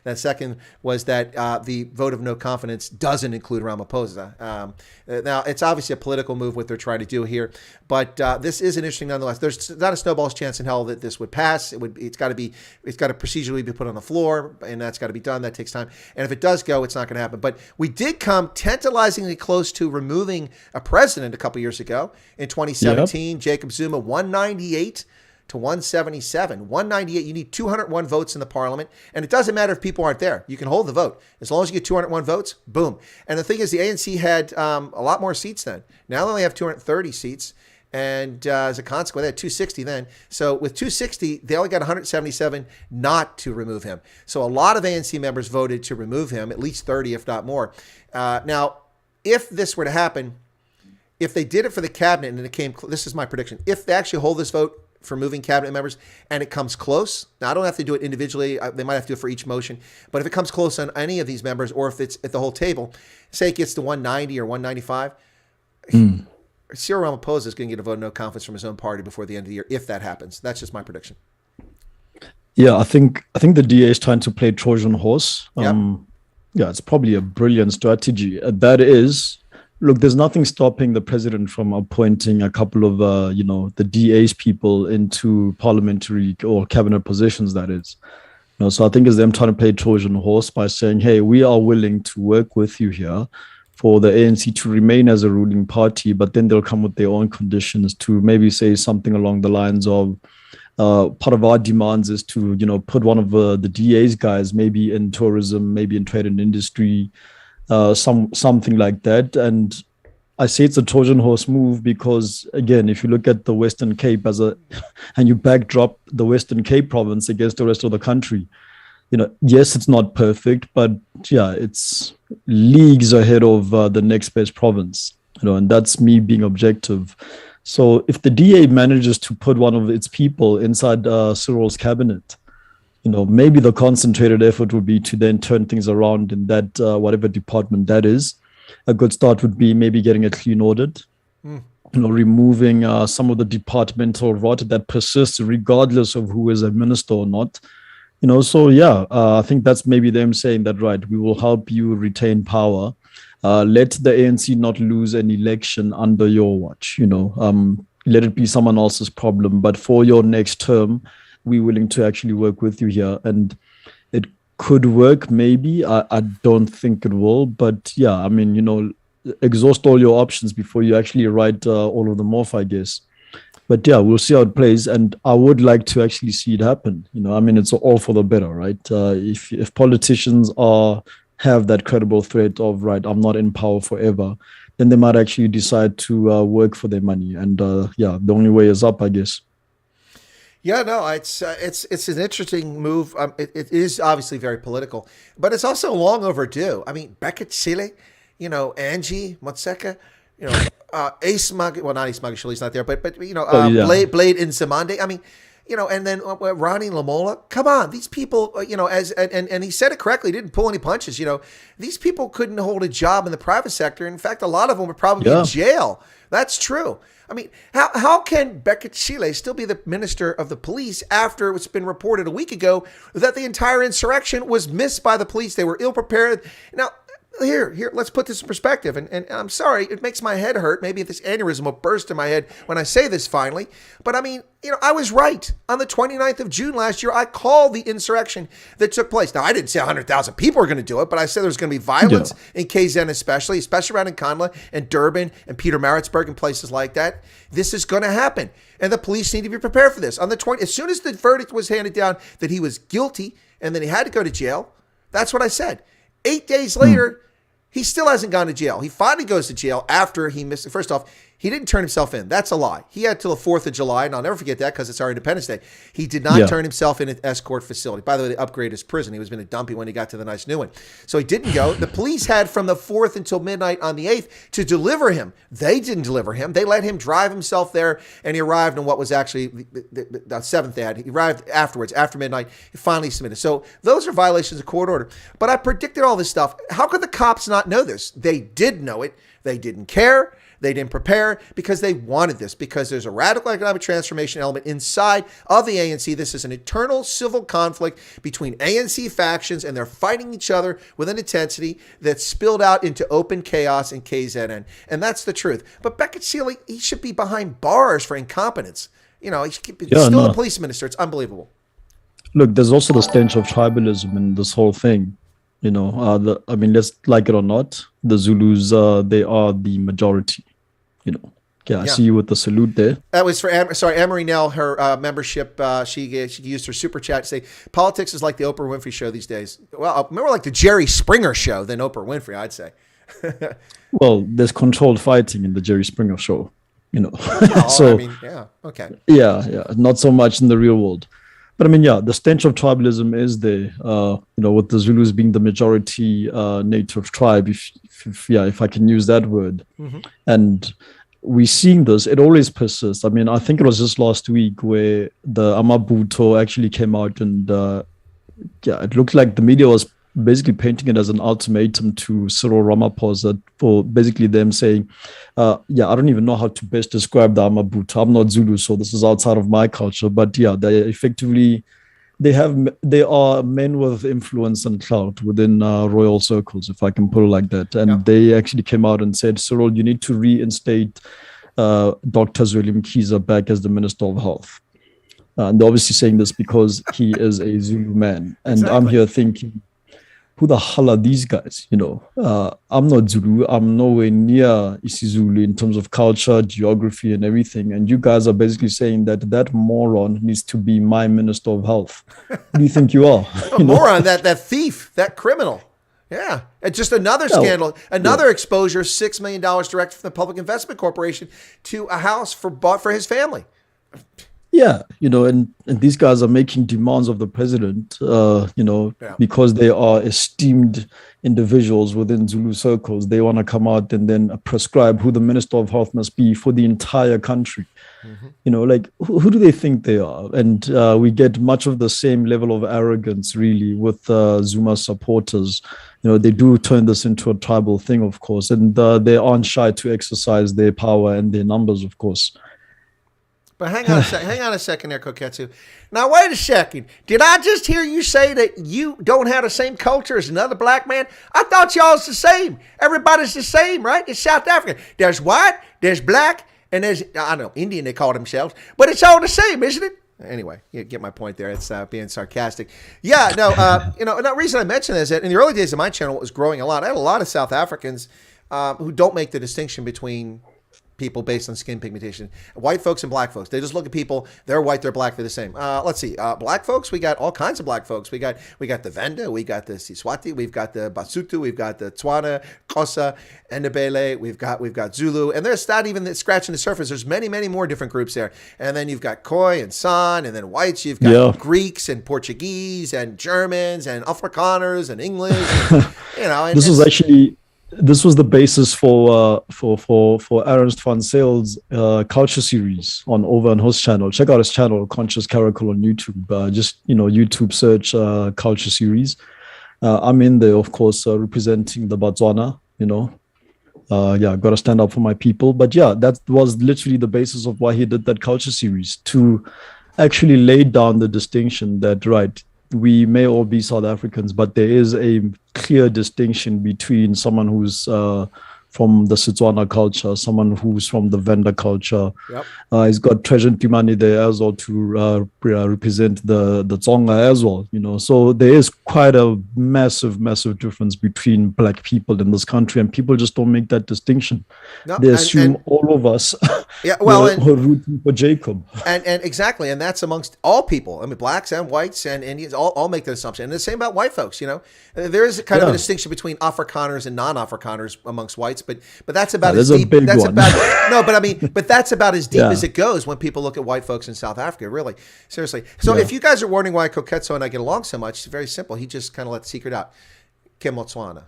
And second was that the vote of no confidence doesn't include Ramaphosa. Now, it's obviously a political move, what they're trying to do here, but this is an interesting nonetheless. There's not a snowball's chance in hell that this would pass. It's got to procedurally be put on the floor, and that's got to be done. That takes time. And if it does go, it's not going to happen. But we did come tantalizingly close to removing a president a couple years ago in 2017. Yep. Jacob Zuma, 198 to 177. 198, you need 201 votes in the parliament. And it doesn't matter if people aren't there. You can hold the vote. As long as you get 201 votes, boom. And the thing is, the ANC had a lot more seats then. Now they only have 230 seats. And as a consequence, they had 260 then. So with 260, they only got 177 not to remove him. So a lot of ANC members voted to remove him, at least 30, if not more. Now, if this were to happen, if they did it for the cabinet and it came, this is my prediction, if they actually hold this vote for moving cabinet members and it comes close, now I don't have to do it individually, they might have to do it for each motion, but if it comes close on any of these members or if it's at the whole table, say it gets to 190 or 195, Cyril Ramaphosa is going to get a vote of no confidence from his own party before the end of the year, if that happens. That's just my prediction. Yeah, I think the DA is trying to play Trojan horse. Yep. Yeah, it's probably a brilliant strategy. That is, look, there's nothing stopping the president from appointing a couple of, the DA's people into parliamentary or cabinet positions, that is. So I think it's them trying to play Trojan horse by saying, hey, we are willing to work with you here for the ANC to remain as a ruling party, but then they'll come with their own conditions to maybe say something along the lines of, part of our demands is to, put one of the DA's guys maybe in tourism, maybe in trade and industry, something like that. And I say it's a Trojan horse move because, again, if you look at the Western Cape and you backdrop the Western Cape province against the rest of the country, yes, it's not perfect, but yeah, it's leagues ahead of the next best province, and that's me being objective. So if the DA manages to put one of its people inside Cyril's cabinet, maybe the concentrated effort would be to then turn things around in that whatever department that is. A good start would be maybe getting a clean audit, removing some of the departmental rot that persists regardless of who is a minister or not. So yeah, I think that's maybe them saying that, right, we will help you retain power. Let the ANC not lose an election under your watch, let it be someone else's problem. But for your next term, we're willing to actually work with you here. And it could work, maybe. I don't think it will. But yeah, I mean, exhaust all your options before you actually write all of them off, I guess. But yeah, we'll see how it plays. And I would like to actually see it happen. It's all for the better, right? If politicians have that credible threat of, right, I'm not in power forever, then they might actually decide to work for their money. And yeah, the only way is up, I guess. Yeah, no, it's an interesting move. It is obviously very political, but it's also long overdue. I mean, Bekele, Angie Motseka, Ace Mag, well, not Ace Magashali's not there, but Blade Nzimande. I mean, and then Ronnie Lamola. Come on, these people, and he said it correctly. He didn't pull any punches. These people couldn't hold a job in the private sector. In fact, a lot of them would probably be in jail. That's true. I mean, how can Bekele still be the minister of the police after it's been reported a week ago that the entire insurrection was missed by the police? They were ill prepared. Now, here, let's put this in perspective. And I'm sorry, it makes my head hurt. Maybe this aneurysm will burst in my head when I say this finally. But I mean, I was right. On the 29th of June last year, I called the insurrection that took place. Now, I didn't say 100,000 people were going to do it, but I said there's going to be violence in KZN especially around in Kandla and Durban and Pietermaritzburg and places like that. This is going to happen. And the police need to be prepared for this. As soon as the verdict was handed down that he was guilty and then he had to go to jail, that's what I said. 8 days later, he still hasn't gone to jail. He finally goes to jail after he missed it. First off, he didn't turn himself in. That's a lie. He had till the 4th of July, and I'll never forget that because it's our Independence Day. He did not turn himself in at escort facility. By the way, they upgraded his prison. He was been a dumpy when he got to the nice new one. So he didn't go. The police had from the 4th until midnight on the 8th to deliver him. They didn't deliver him. They let him drive himself there, and he arrived on what was actually the 7th day. He arrived afterwards, after midnight. He finally submitted. So those are violations of court order. But I predicted all this stuff. How could the cops not know this? They did know it. They didn't care. They didn't prepare because they wanted this, because there's a radical economic transformation element inside of the ANC. This is an eternal civil conflict between ANC factions, and they're fighting each other with an intensity that's spilled out into open chaos in KZN. And that's the truth. But Bekele, he should be behind bars for incompetence. He's still a police minister. It's unbelievable. Look, there's also the stench of tribalism in this whole thing. Let's like it or not, the Zulus, they are the majority. I see you with the salute there. That was for Anne-Marie Nell, her membership. She used her super chat to say, politics is like the Oprah Winfrey show these days. Well, more like the Jerry Springer show than Oprah Winfrey, I'd say. Well, there's controlled fighting in the Jerry Springer show, okay. Yeah, not so much in the real world. But the stench of tribalism is there, with the Zulus being the majority native tribe, if I can use that word. Mm-hmm. And we're seeing this, it always persists. I think it was just last week where the Amabuto actually came out and, it looked like the media was basically painting it as an ultimatum to Cyril Ramaphosa for basically them saying, I don't even know how to best describe the Amabuto. I'm not Zulu, so this is outside of my culture. But they effectively, they are men with influence and clout within royal circles, if I can put it like that. And they actually came out and said, Cyril, you need to reinstate Dr. Zweli Mkhize back as the Minister of Health. And they're obviously saying this because he is a Zulu man. And Exactly. I'm here thinking, who the hell are these guys? I'm not Zulu. I'm nowhere near isiZulu in terms of culture, geography, and everything. And you guys are basically saying that moron needs to be my Minister of Health. Who do you think you are? A moron, that thief, that criminal. Yeah. And just another scandal, another exposure, $6 million direct from the Public Investment Corporation to a house bought for his family. Yeah, and these guys are making demands of the president, because they are esteemed individuals within Zulu circles. They want to come out and then prescribe who the Minister of Health must be for the entire country. Mm-hmm. Who do they think they are? And we get much of the same level of arrogance, really, with Zuma supporters. They do turn this into a tribal thing, of course, and they aren't shy to exercise their power and their numbers, of course. But hang on a second there, Koketso. Now, wait a second. Did I just hear you say that you don't have the same culture as another black man? I thought y'all's the same. Everybody's the same, right? It's South Africa. There's white, there's black, and there's, I don't know, Indian they call themselves. But it's all the same, isn't it? Anyway, you get my point there. It's being sarcastic. Yeah, no, the reason I mention is that in the early days of my channel, it was growing a lot. I had a lot of South Africans who don't make the distinction between people based on skin pigmentation. White folks and black folks. They just look at people. They're white, they're black, they're the same. Let's see. Black folks, we got all kinds of black folks. We got the Venda, we got the Siswati, we've got the Basotho, we've got the Tswana, Xhosa, Ndebele, we've got Zulu, and there's not even scratching the surface. There's many, many more different groups there. And then you've got Khoi and San, and then whites, you've got Greeks and Portuguese and Germans and Afrikaners and English. And, This was the basis for Ernst van Zyls culture series on his channel. Check out his channel, Conscious Caracal on YouTube. YouTube search culture series. I'm in there, of course, representing the Botswana. Got to stand up for my people. But yeah, that was literally the basis of why he did that culture series, to actually lay down the distinction that, right, we may all be South Africans, but there is a clear distinction between someone who's from the Setswana culture, someone who's from the Venda culture. Yep. He's got Treasure Ntimani there as well to represent the Tsonga as well. So there is quite a massive, massive difference between black people in this country, and people just don't make that distinction. No, they assume all of us are rooting for Jacob. And exactly, and that's amongst all people. I mean, blacks and whites and Indians all make that assumption. And the same about white folks. There is kind of a distinction between Afrikaners and non-Afrikaners amongst whites. But that's about as deep. But that's about as deep as it goes when people look at white folks in South Africa. Really, seriously. So if you guys are wondering why Koketso and I get along so much, it's very simple. He just kind of let the secret out. Kemotswana.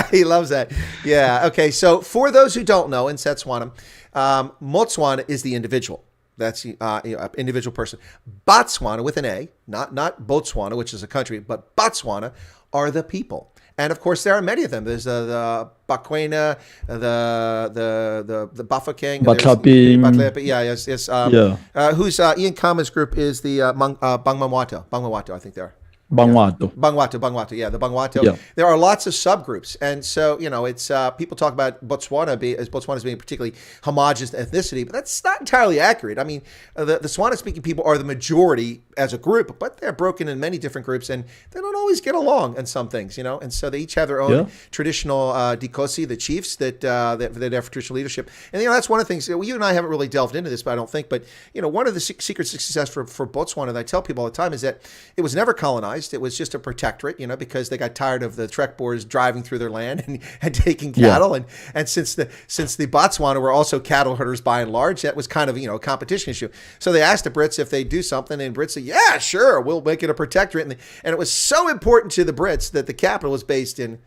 He loves that. Yeah. Okay. So for those who don't know, in Setswana, Motswana is the individual. That's individual person. Botswana with an A, not Botswana, which is a country, but Botswana are the people. And of course, there are many of them. There's the Bakwena, the Bafokeng, Baklapi. Yes. Who's Ian Kama's group is the Bangmawato, I think they're. Bangwato. Yeah, the Bangwato. Yeah. There are lots of subgroups. And so, it's people talk about Botswana as being particularly homogenous ethnicity, but that's not entirely accurate. I mean, the Swana-speaking people are the majority as a group, but they're broken in many different groups, and they don't always get along on some things, and so they each have their own traditional Dikosi, the chiefs that have traditional leadership. And, that's one of the things, you and I haven't really delved into this, but I don't think, but, one of the secrets of success for Botswana that I tell people all the time is that it was never colonized. It was just a protectorate, because they got tired of the Trek Boers driving through their land and taking cattle. And since the Botswana were also cattle herders by and large, that was kind of, a competition issue. So they asked the Brits if they'd do something, and Brits said, yeah, sure, we'll make it a protectorate. And it was so important to the Brits that the capital was based in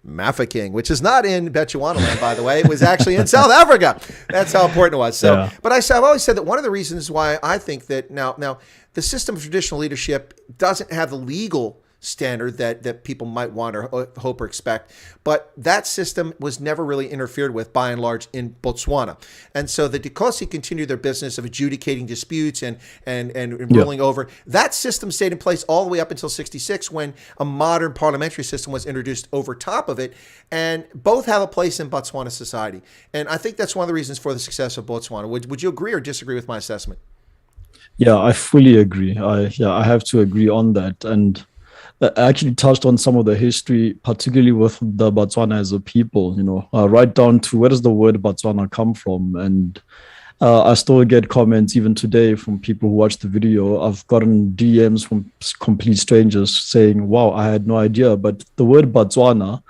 Mafeking, which is not in Bechuanaland, by the way. It was actually in South Africa. That's how important it was. So, but I've always said that one of the reasons why I think that now the system of traditional leadership doesn't have the legal standard that people might want or hope or expect. But that system was never really interfered with, by and large, in Botswana. And so the Dikosi continued their business of adjudicating disputes and ruling over. That system stayed in place all the way up until 1966, when a modern parliamentary system was introduced over top of it. And both have a place in Botswana society. And I think that's one of the reasons for the success of Botswana. Would you agree or disagree with my assessment? Yeah, I fully agree. I have to agree on that. And I actually touched on some of the history, particularly with the Botswana as a people, right down to where does the word Botswana come from? And I still get comments even today from people who watch the video. I've gotten DMs from complete strangers saying, wow, I had no idea. But the word Botswana,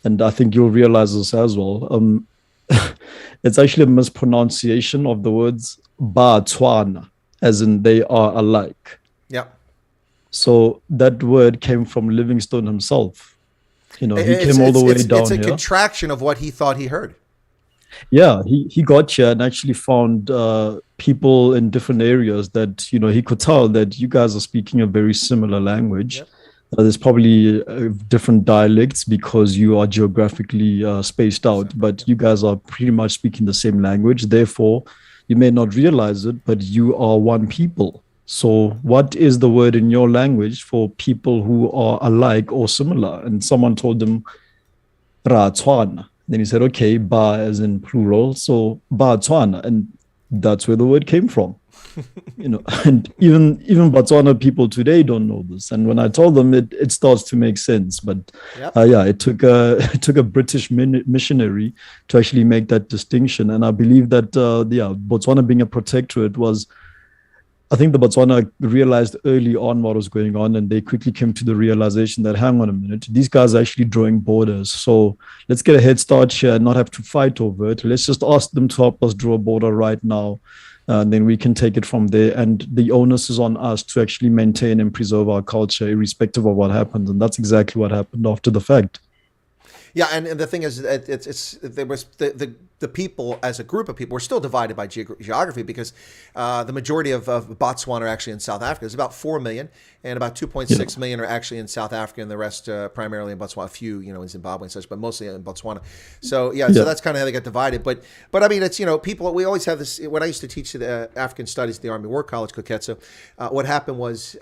and I think you'll realize this as well, it's actually a mispronunciation of the words Botswana, as in they are alike. Yeah. So that word came from Livingstone himself. He came all the way down here. It's a here. contraction of what he thought he heard. Yeah, he got here and actually found people in different areas that, he could tell that you guys are speaking a very similar language. Yep. There's probably different dialects because you are geographically spaced out, but you guys are pretty much speaking the same language. Therefore, you may not realize it, but you are one people. So what is the word in your language for people who are alike or similar? And someone told him, Ratswana. Then he said, okay, ba as in plural, so Batswana. And that's where the word came from. And even Botswana people today don't know this. And when I told them, it starts to make sense. But yep. It took a British missionary to actually make that distinction. And I believe that Botswana being a protectorate was, I think the Botswana realized early on what was going on, and they quickly came to the realization that, hang on a minute, these guys are actually drawing borders. So let's get a head start here and not have to fight over it. Let's just ask them to help us draw a border right now. And then we can take it from there. And the onus is on us to actually maintain and preserve our culture, irrespective of what happens. And that's exactly what happened after the fact. Yeah, and the thing is, there was the people as a group of people were still divided by geography, because the majority of Botswana are actually in South Africa. There's about 4 million, and about 2.6 million are actually in South Africa, and the rest primarily in Botswana. A few, in Zimbabwe and such, but mostly in Botswana. So so that's kind of how they got divided. But I mean, it's people. We always have this. When I used to teach the African Studies at the Army War College, Koketso, what happened was.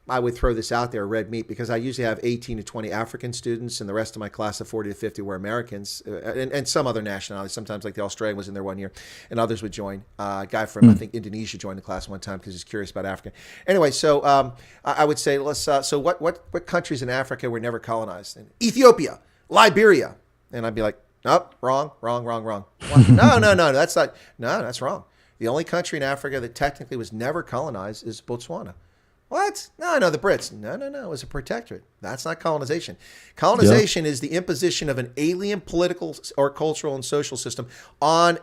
I would throw this out there, red meat, because I usually have 18 to 20 African students, and the rest of my class of 40 to 50 were Americans, and some other nationalities. Sometimes, like the Australian was in there one year, and others would join. A guy from, I think, Indonesia joined the class one time because he's curious about Africa. Anyway, so I would say, let's. So what countries in Africa were never colonized? And Ethiopia, Liberia, and I'd be like, nope, wrong. What? No, that's not. No, that's wrong. The only country in Africa that technically was never colonized is Botswana. What? No, the Brits. No, it was a protectorate. That's not colonization. Colonization is the imposition of an alien political or cultural and social system on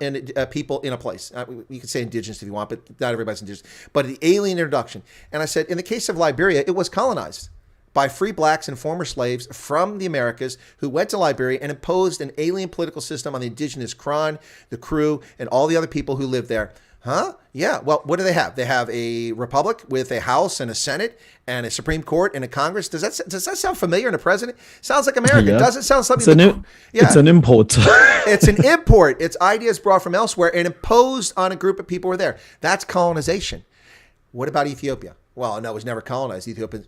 people in a place. You could say indigenous if you want, but not everybody's indigenous. But the alien introduction. And I said, in the case of Liberia, it was colonized by free blacks and former slaves from the Americas who went to Liberia and imposed an alien political system on the indigenous Kron, the Kru, and all the other people who lived there. Huh? Yeah. Well, what do they have? They have a republic with a House and a Senate and a Supreme Court and a Congress. Does that sound familiar in a president? Sounds like America. Yeah. Doesn't sound something. It's an import. It's an import. It's ideas brought from elsewhere and imposed on a group of people who were there. That's colonization. What about Ethiopia? Well, no, it was never colonized. Ethiopians,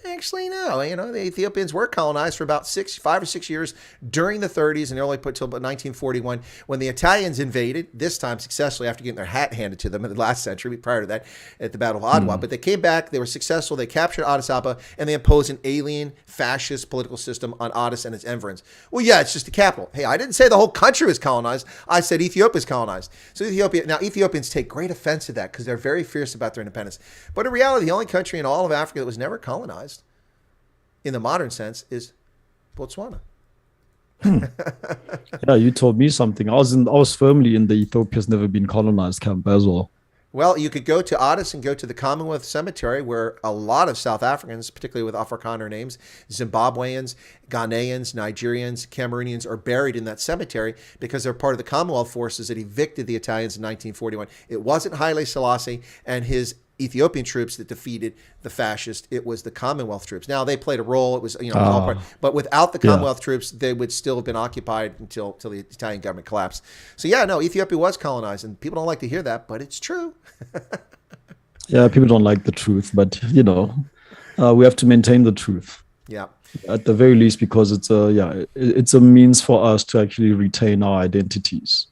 actually, no. The Ethiopians were colonized for about 5 or 6 years during the 30s, and they only put till about 1941 when the Italians invaded, this time successfully after getting their hat handed to them in the last century, prior to that at the Battle of Adwa. But they came back, they were successful, they captured Addis Ababa, and they imposed an alien fascist political system on Addis and its environs. Well, yeah, it's just the capital. Hey, I didn't say the whole country was colonized. I said Ethiopia is colonized. So Ethiopians take great offense to that because they're very fierce about their independence. But in reality, the only country in all of Africa that was never colonized in the modern sense is Botswana. Yeah, you told me something. I was firmly in the Ethiopia's never been colonized camp as well. Well, you could go to Addis and go to the Commonwealth Cemetery, where a lot of South Africans, particularly with Afrikaner names, Zimbabweans, Ghanaians, Nigerians, Cameroonians, are buried in that cemetery because they're part of the Commonwealth forces that evicted the Italians in 1941. It wasn't Haile Selassie and his Ethiopian troops that defeated the fascists. It was the Commonwealth troops. Now they played a role. It was, it was all part, but without the Commonwealth troops, they would still have been occupied until the Italian government collapsed. So yeah, no, Ethiopia was colonized, and people don't like to hear that, but it's true. Yeah, people don't like the truth, but we have to maintain the truth. Yeah. At the very least, because it's a means for us to actually retain our identities.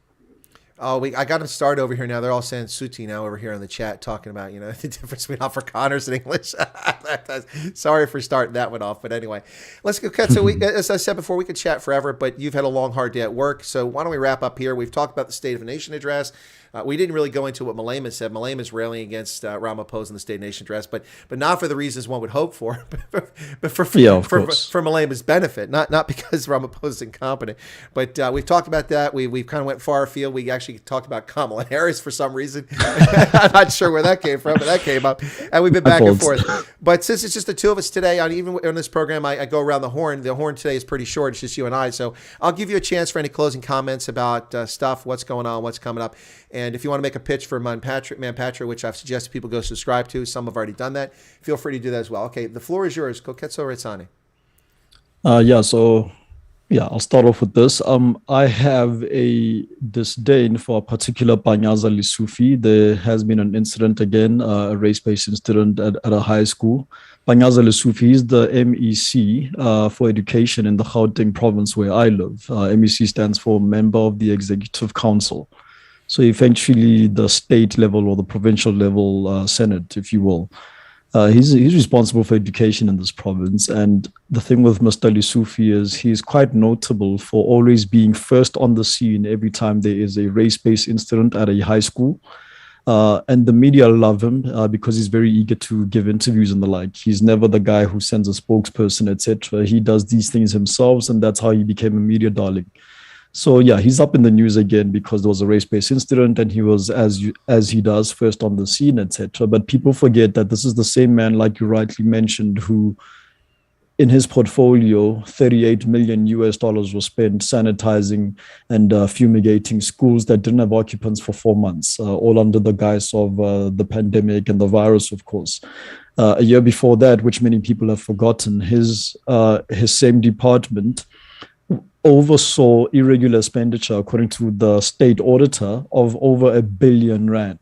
Oh, I got them started over here now. They're all saying Suti now over here in the chat, talking about, the difference between Afrikaners and English. Sorry for starting that one off. But anyway, let's go, Koketso. As I said before, we could chat forever, but you've had a long, hard day at work. So why don't we wrap up here? We've talked about the State of the Nation address. We didn't really go into what Malema said. Malema's railing against Ramaphosa in the State of the Nation address, but not for the reasons one would hope for, but for Malema's benefit, not because Ramaphosa's incompetent. But we've talked about that. We've kind of went far afield. We actually talked about Kamala Harris for some reason. I'm not sure where that came from, but that came up, and we've been back and forth. But since it's just the two of us today, even on this program, I go around the horn. The horn today is pretty short. It's just you and I. So I'll give you a chance for any closing comments about stuff, what's going on, what's coming up. And if you want to make a pitch for Manpatra, which I've suggested people go subscribe to, some have already done that, feel free to do that as well. Okay, the floor is yours. Koketso Retsani. I'll start off with this. I have a disdain for a particular Panyaza Lesufi. There has been an incident again, a race-based incident at a high school. Panyaza Lesufi is the MEC for education in the Gauteng province where I live. MEC stands for Member of the Executive Council. So eventually the state level or the provincial level Senate, if you will. He's responsible for education in this province. And the thing with Mr. Lesufi is he's quite notable for always being first on the scene every time there is a race-based incident at a high school. And the media love him because he's very eager to give interviews and the like. He's never the guy who sends a spokesperson, etc. He does these things himself, and that's how he became a media darling. So yeah, he's up in the news again because there was a race-based incident and he was, as he does, first on the scene, etc. But people forget that this is the same man, like you rightly mentioned, who in his portfolio, $38 million was spent sanitizing and fumigating schools that didn't have occupants for 4 months, all under the guise of the pandemic and the virus, of course. A year before that, which many people have forgotten, his same department oversaw irregular expenditure, according to the state auditor, of over R1 billion.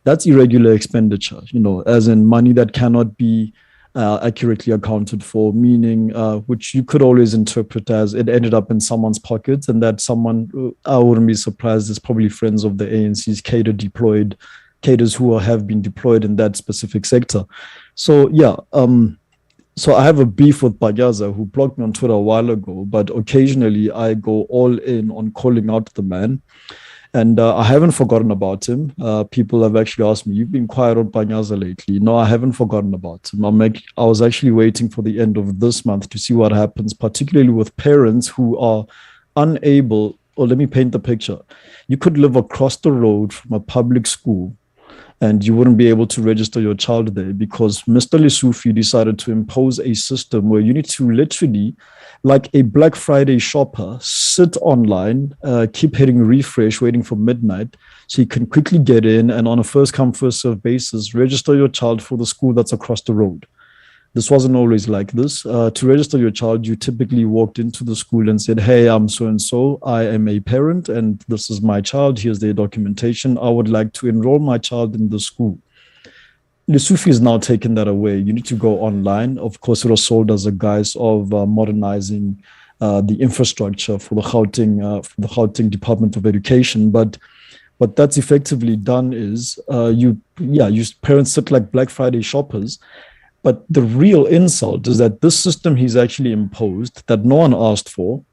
That's irregular expenditure, as in money that cannot be accurately accounted for, meaning which you could always interpret as it ended up in someone's pockets, and that someone, I wouldn't be surprised, is probably friends of the ANC's cadres who have been deployed in that specific sector. So yeah, so I have a beef with Panyaza, who blocked me on Twitter a while ago, but occasionally I go all in on calling out the man. And I haven't forgotten about him. People have actually asked me, you've been quiet on Panyaza lately. No, I haven't forgotten about him. I was actually waiting for the end of this month to see what happens, particularly with parents who are unable, or let me paint the picture. You could live across the road from a public school and you wouldn't be able to register your child there because Mr. Lesufi decided to impose a system where you need to literally, like a Black Friday shopper, sit online, keep hitting refresh, waiting for midnight, so you can quickly get in and on a first-come, first-served basis, register your child for the school that's across the road. This wasn't always like this. To register your child, you typically walked into the school and said, hey, I'm so-and-so, I am a parent, and this is my child, here's their documentation, I would like to enroll my child in the school. Lesufi has now taken that away. You need to go online. Of course, it was sold as a guise of modernizing the infrastructure for the Gauteng Department of Education, but what that's effectively done is you parents sit like Black Friday shoppers. But the real insult is that this system he's actually imposed that no one asked for,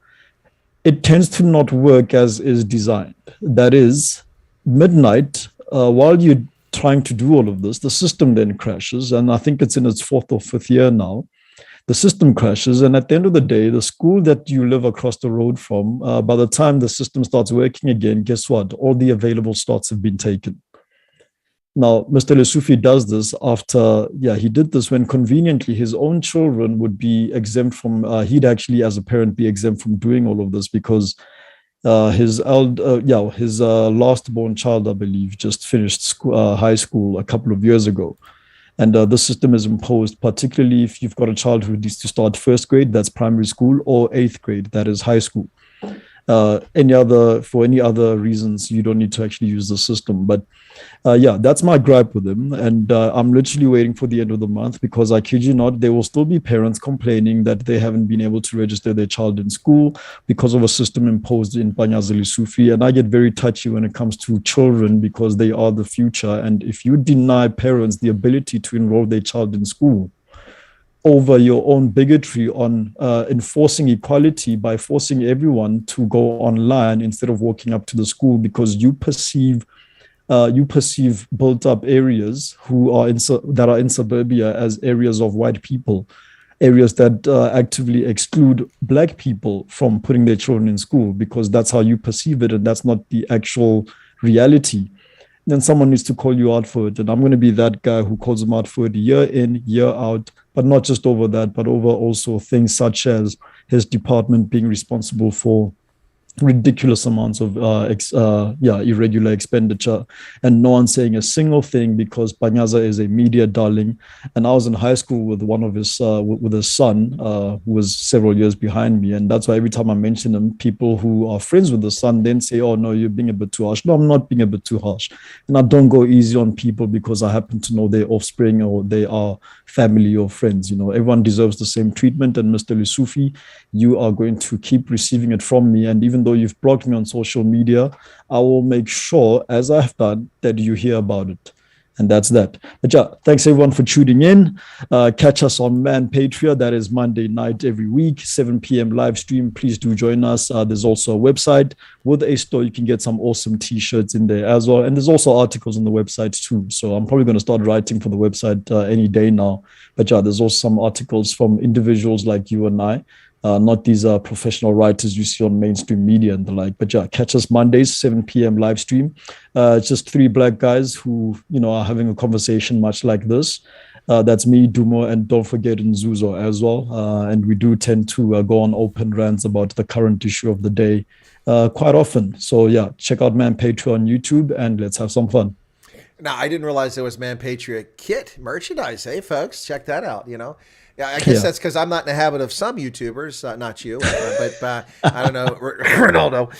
it tends to not work as is designed. That is, midnight, while you're trying to do all of this, the system then crashes. And I think it's in its 4th or 5th year now. The system crashes. And at the end of the day, the school that you live across the road from, by the time the system starts working again, guess what? All the available slots have been taken. Now, Mr. Lesufi does this after, he did this when conveniently his own children would be exempt from, he'd actually as a parent be exempt from doing all of this because His last born child, I believe, just finished high school a couple of years ago. And the system is imposed, particularly if you've got a child who needs to start first grade, that's primary school, or eighth grade, that is high school. For any other reasons, you don't need to actually use the system. But yeah, that's my gripe with him. And I'm literally waiting for the end of the month, because I kid you not, there will still be parents complaining that they haven't been able to register their child in school because of a system imposed in Banyazeli Sufi. And I get very touchy when it comes to children, because they are the future. And if you deny parents the ability to enroll their child in school over your own bigotry on enforcing equality by forcing everyone to go online instead of walking up to the school, because you perceive built-up areas that are in suburbia as areas of white people, areas that actively exclude black people from putting their children in school, because that's how you perceive it, and that's not the actual reality. Then someone needs to call you out for it. And I'm going to be that guy who calls them out for it year in, year out, but not just over that, but over also things such as his department being responsible for ridiculous amounts of irregular expenditure, and no one saying a single thing, because Banyaza is a media darling. And I was in high school with one of his with his son, who was several years behind me, and that's why every time I mention him, people who are friends with the son then say, "Oh no, you're being a bit too harsh." No, I'm not being a bit too harsh, and I don't go easy on people because I happen to know their offspring or they are family or friends. You know, everyone deserves the same treatment, and Mr. Lisufi, you are going to keep receiving it from me. And even though you've blocked me on social media, I will make sure, as I've done, that you hear about it. And that's that. But yeah, thanks everyone for tuning in. Catch us on Man Patreon. That is Monday night every week, 7 p.m. live stream. Please do join us. There's also a website with a store. You can get some awesome t-shirts in there as well. And there's also articles on the website too. So I'm probably going to start writing for the website any day now. But yeah, there's also some articles from individuals like you and I. Not these professional writers you see on mainstream media and the like. But yeah, catch us Mondays, 7 p.m. live stream. It's just three black guys who, are having a conversation much like this. That's me, Dumo, and don't forget Nzuzo as well. And we do tend to go on open rants about the current issue of the day quite often. So yeah, check out Man Patreon on YouTube and let's have some fun. Now, I didn't realize there was Man Patriot kit merchandise. Hey, folks, check that out, Yeah, I guess that's because I'm not in the habit of some YouTubers, not you, but I don't know, Ronaldo,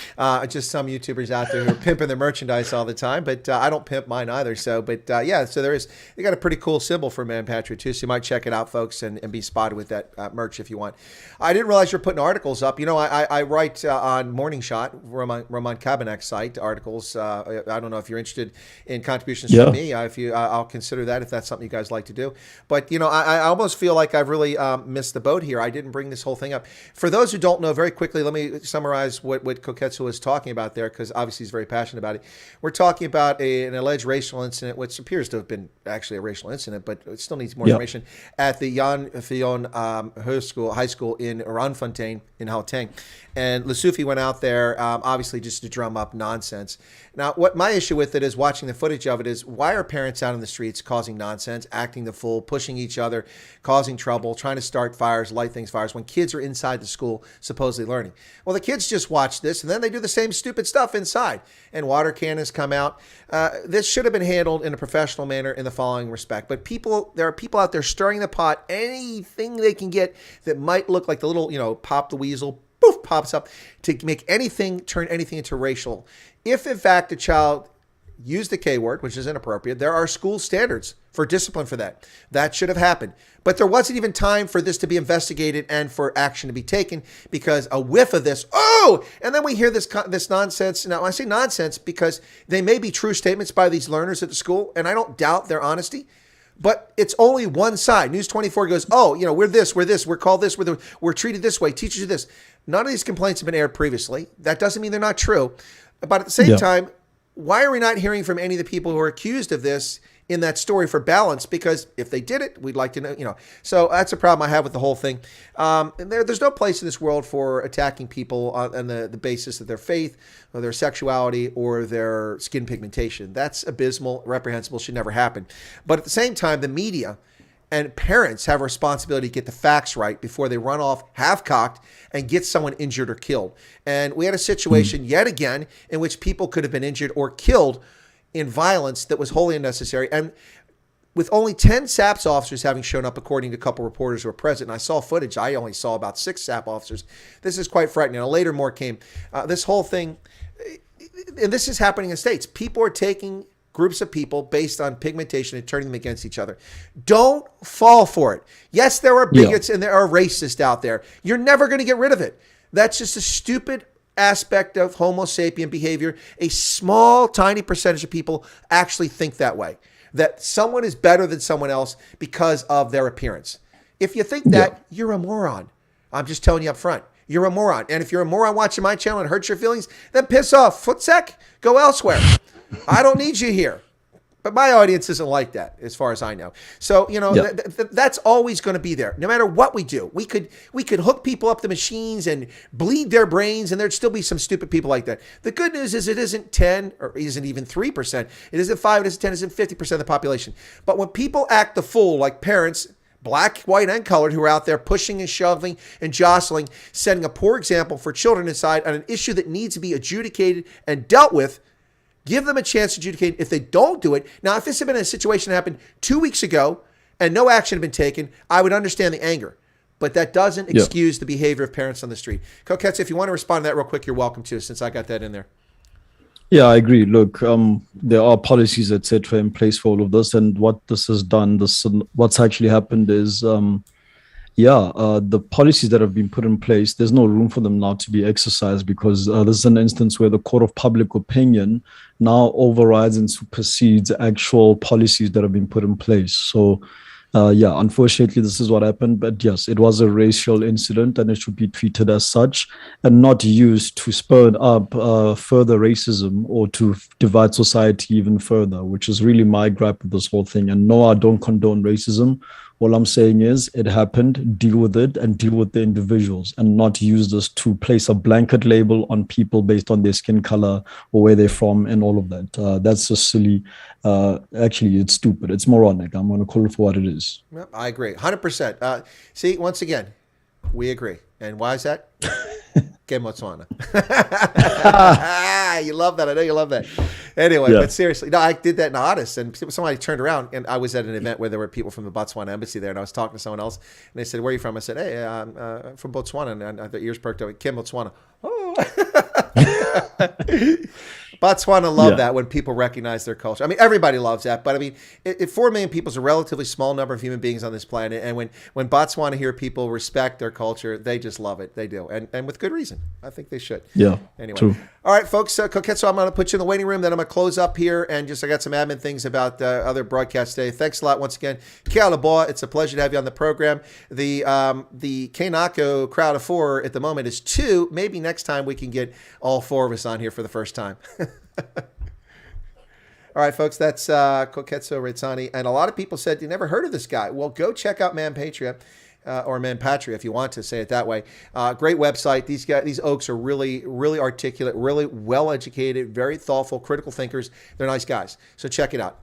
just some YouTubers out there who are pimping their merchandise all the time, but I don't pimp mine either. So, but yeah, so they got a pretty cool symbol for Man Patriot too, so you might check it out, folks, and be spotted with that merch if you want. I didn't realize you're putting articles up. I write on Morning Shot, Roman Kabinek's site, articles. I don't know if you're interested in contributions from me. I'll consider that if that's something you guys like to do. But, I almost feel like I've really missed the boat here. I didn't bring this whole thing up. For those who don't know, very quickly, let me summarize what Koketso is talking about there, because obviously he's very passionate about it. We're talking about an alleged racial incident, which appears to have been actually a racial incident, but it still needs more information, at the Jan Fion High School in Randfontein in Gauteng. And Lesufi went out there, obviously just to drum up nonsense. Now, what my issue with it is, watching the footage of it, is why are parents out in the streets causing nonsense, acting the fool, pushing each other, causing trouble, trying to start fires, light fires, when kids are inside the school supposedly learning? Well, the kids just watch this, and then they do the same stupid stuff inside, and water cannons come out. This should have been handled in a professional manner in the following respect. But there are people out there stirring the pot, anything they can get that might look like the little, pop the weasel, poof, pops up, to make turn anything into racial. If, in fact, a child used the K word, which is inappropriate, there are school standards for discipline for that. That should have happened. But there wasn't even time for this to be investigated and for action to be taken, because a whiff of this, and then we hear this nonsense. Now, I say nonsense because they may be true statements by these learners at the school, and I don't doubt their honesty. But it's only one side. News 24 goes, we're this, we're called this, we're treated this way, teachers do this. None of these complaints have been aired previously. That doesn't mean they're not true. But at the same time, why are we not hearing from any of the people who are accused of this in that story for balance? Because if they did it, we'd like to know, So that's a problem I have with the whole thing. There's no place in this world for attacking people on the basis of their faith or their sexuality or their skin pigmentation. That's abysmal, reprehensible, should never happen. But at the same time, the media And parents have a responsibility to get the facts right before they run off half-cocked and get someone injured or killed. And we had a situation yet again in which people could have been injured or killed in violence that was wholly unnecessary. And with only 10 SAPS officers having shown up, according to a couple reporters who were present, and I saw footage, I only saw about 6 SAP officers. This is quite frightening. Now, later more came. This whole thing, and this is happening in states. People are taking groups of people based on pigmentation and turning them against each other. Don't fall for it. Yes, there are bigots and there are racists out there. You're never going to get rid of it. That's just a stupid aspect of Homo sapien behavior. A small, tiny percentage of people actually think that way, that someone is better than someone else because of their appearance. If you think that, you're a moron. I'm just telling you up front. You're a moron. And if you're a moron watching my channel and it hurts your feelings, then piss off. Footsec, go elsewhere. I don't need you here. But my audience isn't like that, as far as I know. So, you know, that's always going to be there, no matter what we do. We could hook people up to machines and bleed their brains, and there'd still be some stupid people like that. The good news is it isn't 10 or isn't even 3%. It isn't 5, it isn't 10, it isn't 50% of the population. But when people act the fool, like parents, black, white, and colored, who are out there pushing and shoving and jostling, setting a poor example for children inside on an issue that needs to be adjudicated and dealt with, give them a chance to adjudicate. If they don't do it, now, if this had been a situation that happened 2 weeks ago and no action had been taken, I would understand the anger. But that doesn't excuse the behavior of parents on the street. Koketso, if you want to respond to that real quick, you're welcome to, since I got that in there. Yeah, I agree. Look, there are policies, etc., in place for all of this. And what this has done, what's actually happened is the policies that have been put in place, there's no room for them now to be exercised, because this is an instance where the court of public opinion now overrides and supersedes actual policies that have been put in place. So, unfortunately, this is what happened. But yes, it was a racial incident, and it should be treated as such and not used to spur up further racism or to divide society even further, which is really my gripe with this whole thing. And no, I don't condone racism. All I'm saying is it happened, deal with it, and deal with the individuals, and not use this to place a blanket label on people based on their skin color or where they're from and all of that. That's just silly. Actually, it's stupid. It's moronic. I'm going to call it for what it is. Yep, I agree. 100%. See, once again, we agree. And why is that? Botswana. You love that. I know you love that. Anyway, but seriously, no, I did that in Addis, and somebody turned around, and I was at an event where there were people from the Botswana embassy there, and I was talking to someone else, and they said, "Where are you from?" I said, "Hey, I'm from Botswana," and their ears perked up. Botswana. Oh. Botswana love that when people recognize their culture. I mean, everybody loves that, but I mean, 4 million people is a relatively small number of human beings on this planet, and when Botswana hear people respect their culture, they just love it. They do, and with good reason. I think they should. Yeah. Anyway, true. All right, folks. Koketso, I'm going to put you in the waiting room. Then I'm going to close up here, and I got some admin things about other broadcasts today. Thanks a lot once again, Kia Laboa. It's a pleasure to have you on the program. The nako crowd of 4 at the moment is 2. Maybe next time we can get all 4 of us on here for the first time. All right, folks, that's Koketso Retsani. And a lot of people said, you never heard of this guy. Well, go check out Manpatria, or Manpatria, if you want to say it that way. Great website. These oaks are really, really articulate, really well-educated, very thoughtful, critical thinkers. They're nice guys. So check it out.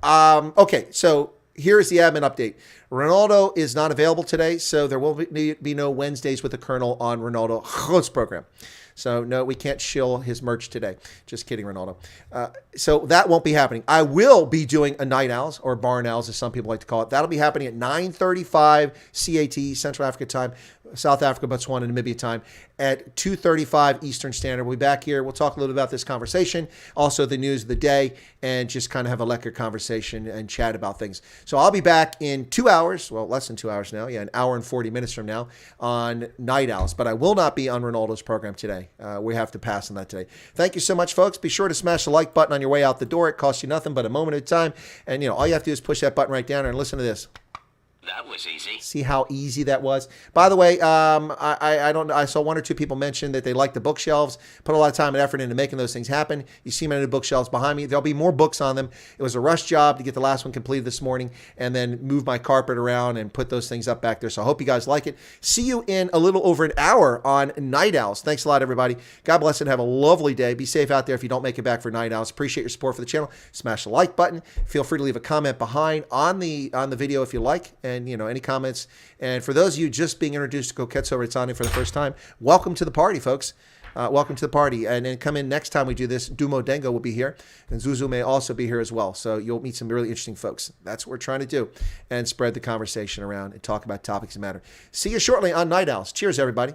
Okay, so here's the admin update. Ronaldo is not available today, so there will be no Wednesdays with the Colonel on Ronaldo host program. So, no, we can't shill his merch today. Just kidding, Ronaldo. So that won't be happening. I will be doing a Night Owls, or Barn Owls, as some people like to call it. That'll be happening at 9:35 CAT, Central Africa time, South Africa, Botswana, Namibia time, at 2:35 Eastern Standard. We'll be back here. We'll talk a little about this conversation, also the news of the day, and just kind of have a lekker conversation and chat about things. So I'll be back in 2 hours, well, less than 2 hours now, an hour and 40 minutes from now, on Night Owls. But I will not be on Ronaldo's program today. We have to pass on that today. Thank you so much, folks. Be sure to smash the like button on your way out the door. It costs you nothing but a moment at a time. And, all you have to do is push that button right down there and listen to this. That was easy. See how easy that was? By the way, I saw 1 or 2 people mention that they like the bookshelves, put a lot of time and effort into making those things happen. You see my new bookshelves behind me. There'll be more books on them. It was a rush job to get the last one completed this morning and then move my carpet around and put those things up back there. So I hope you guys like it. See you in a little over an hour on Night Owls. Thanks a lot, everybody. God bless and have a lovely day. Be safe out there if you don't make it back for Night Owls. Appreciate your support for the channel. Smash the like button. Feel free to leave a comment behind on the video if you like. and any comments. And for those of you just being introduced to Koketso Ritsani for the first time, welcome to the party, folks. Welcome to the party. And then come in next time we do this. Dumo Dengo will be here, and Zuzu may also be here as well. So you'll meet some really interesting folks. That's what we're trying to do, and spread the conversation around and talk about topics that matter. See you shortly on Night Owls. Cheers, everybody.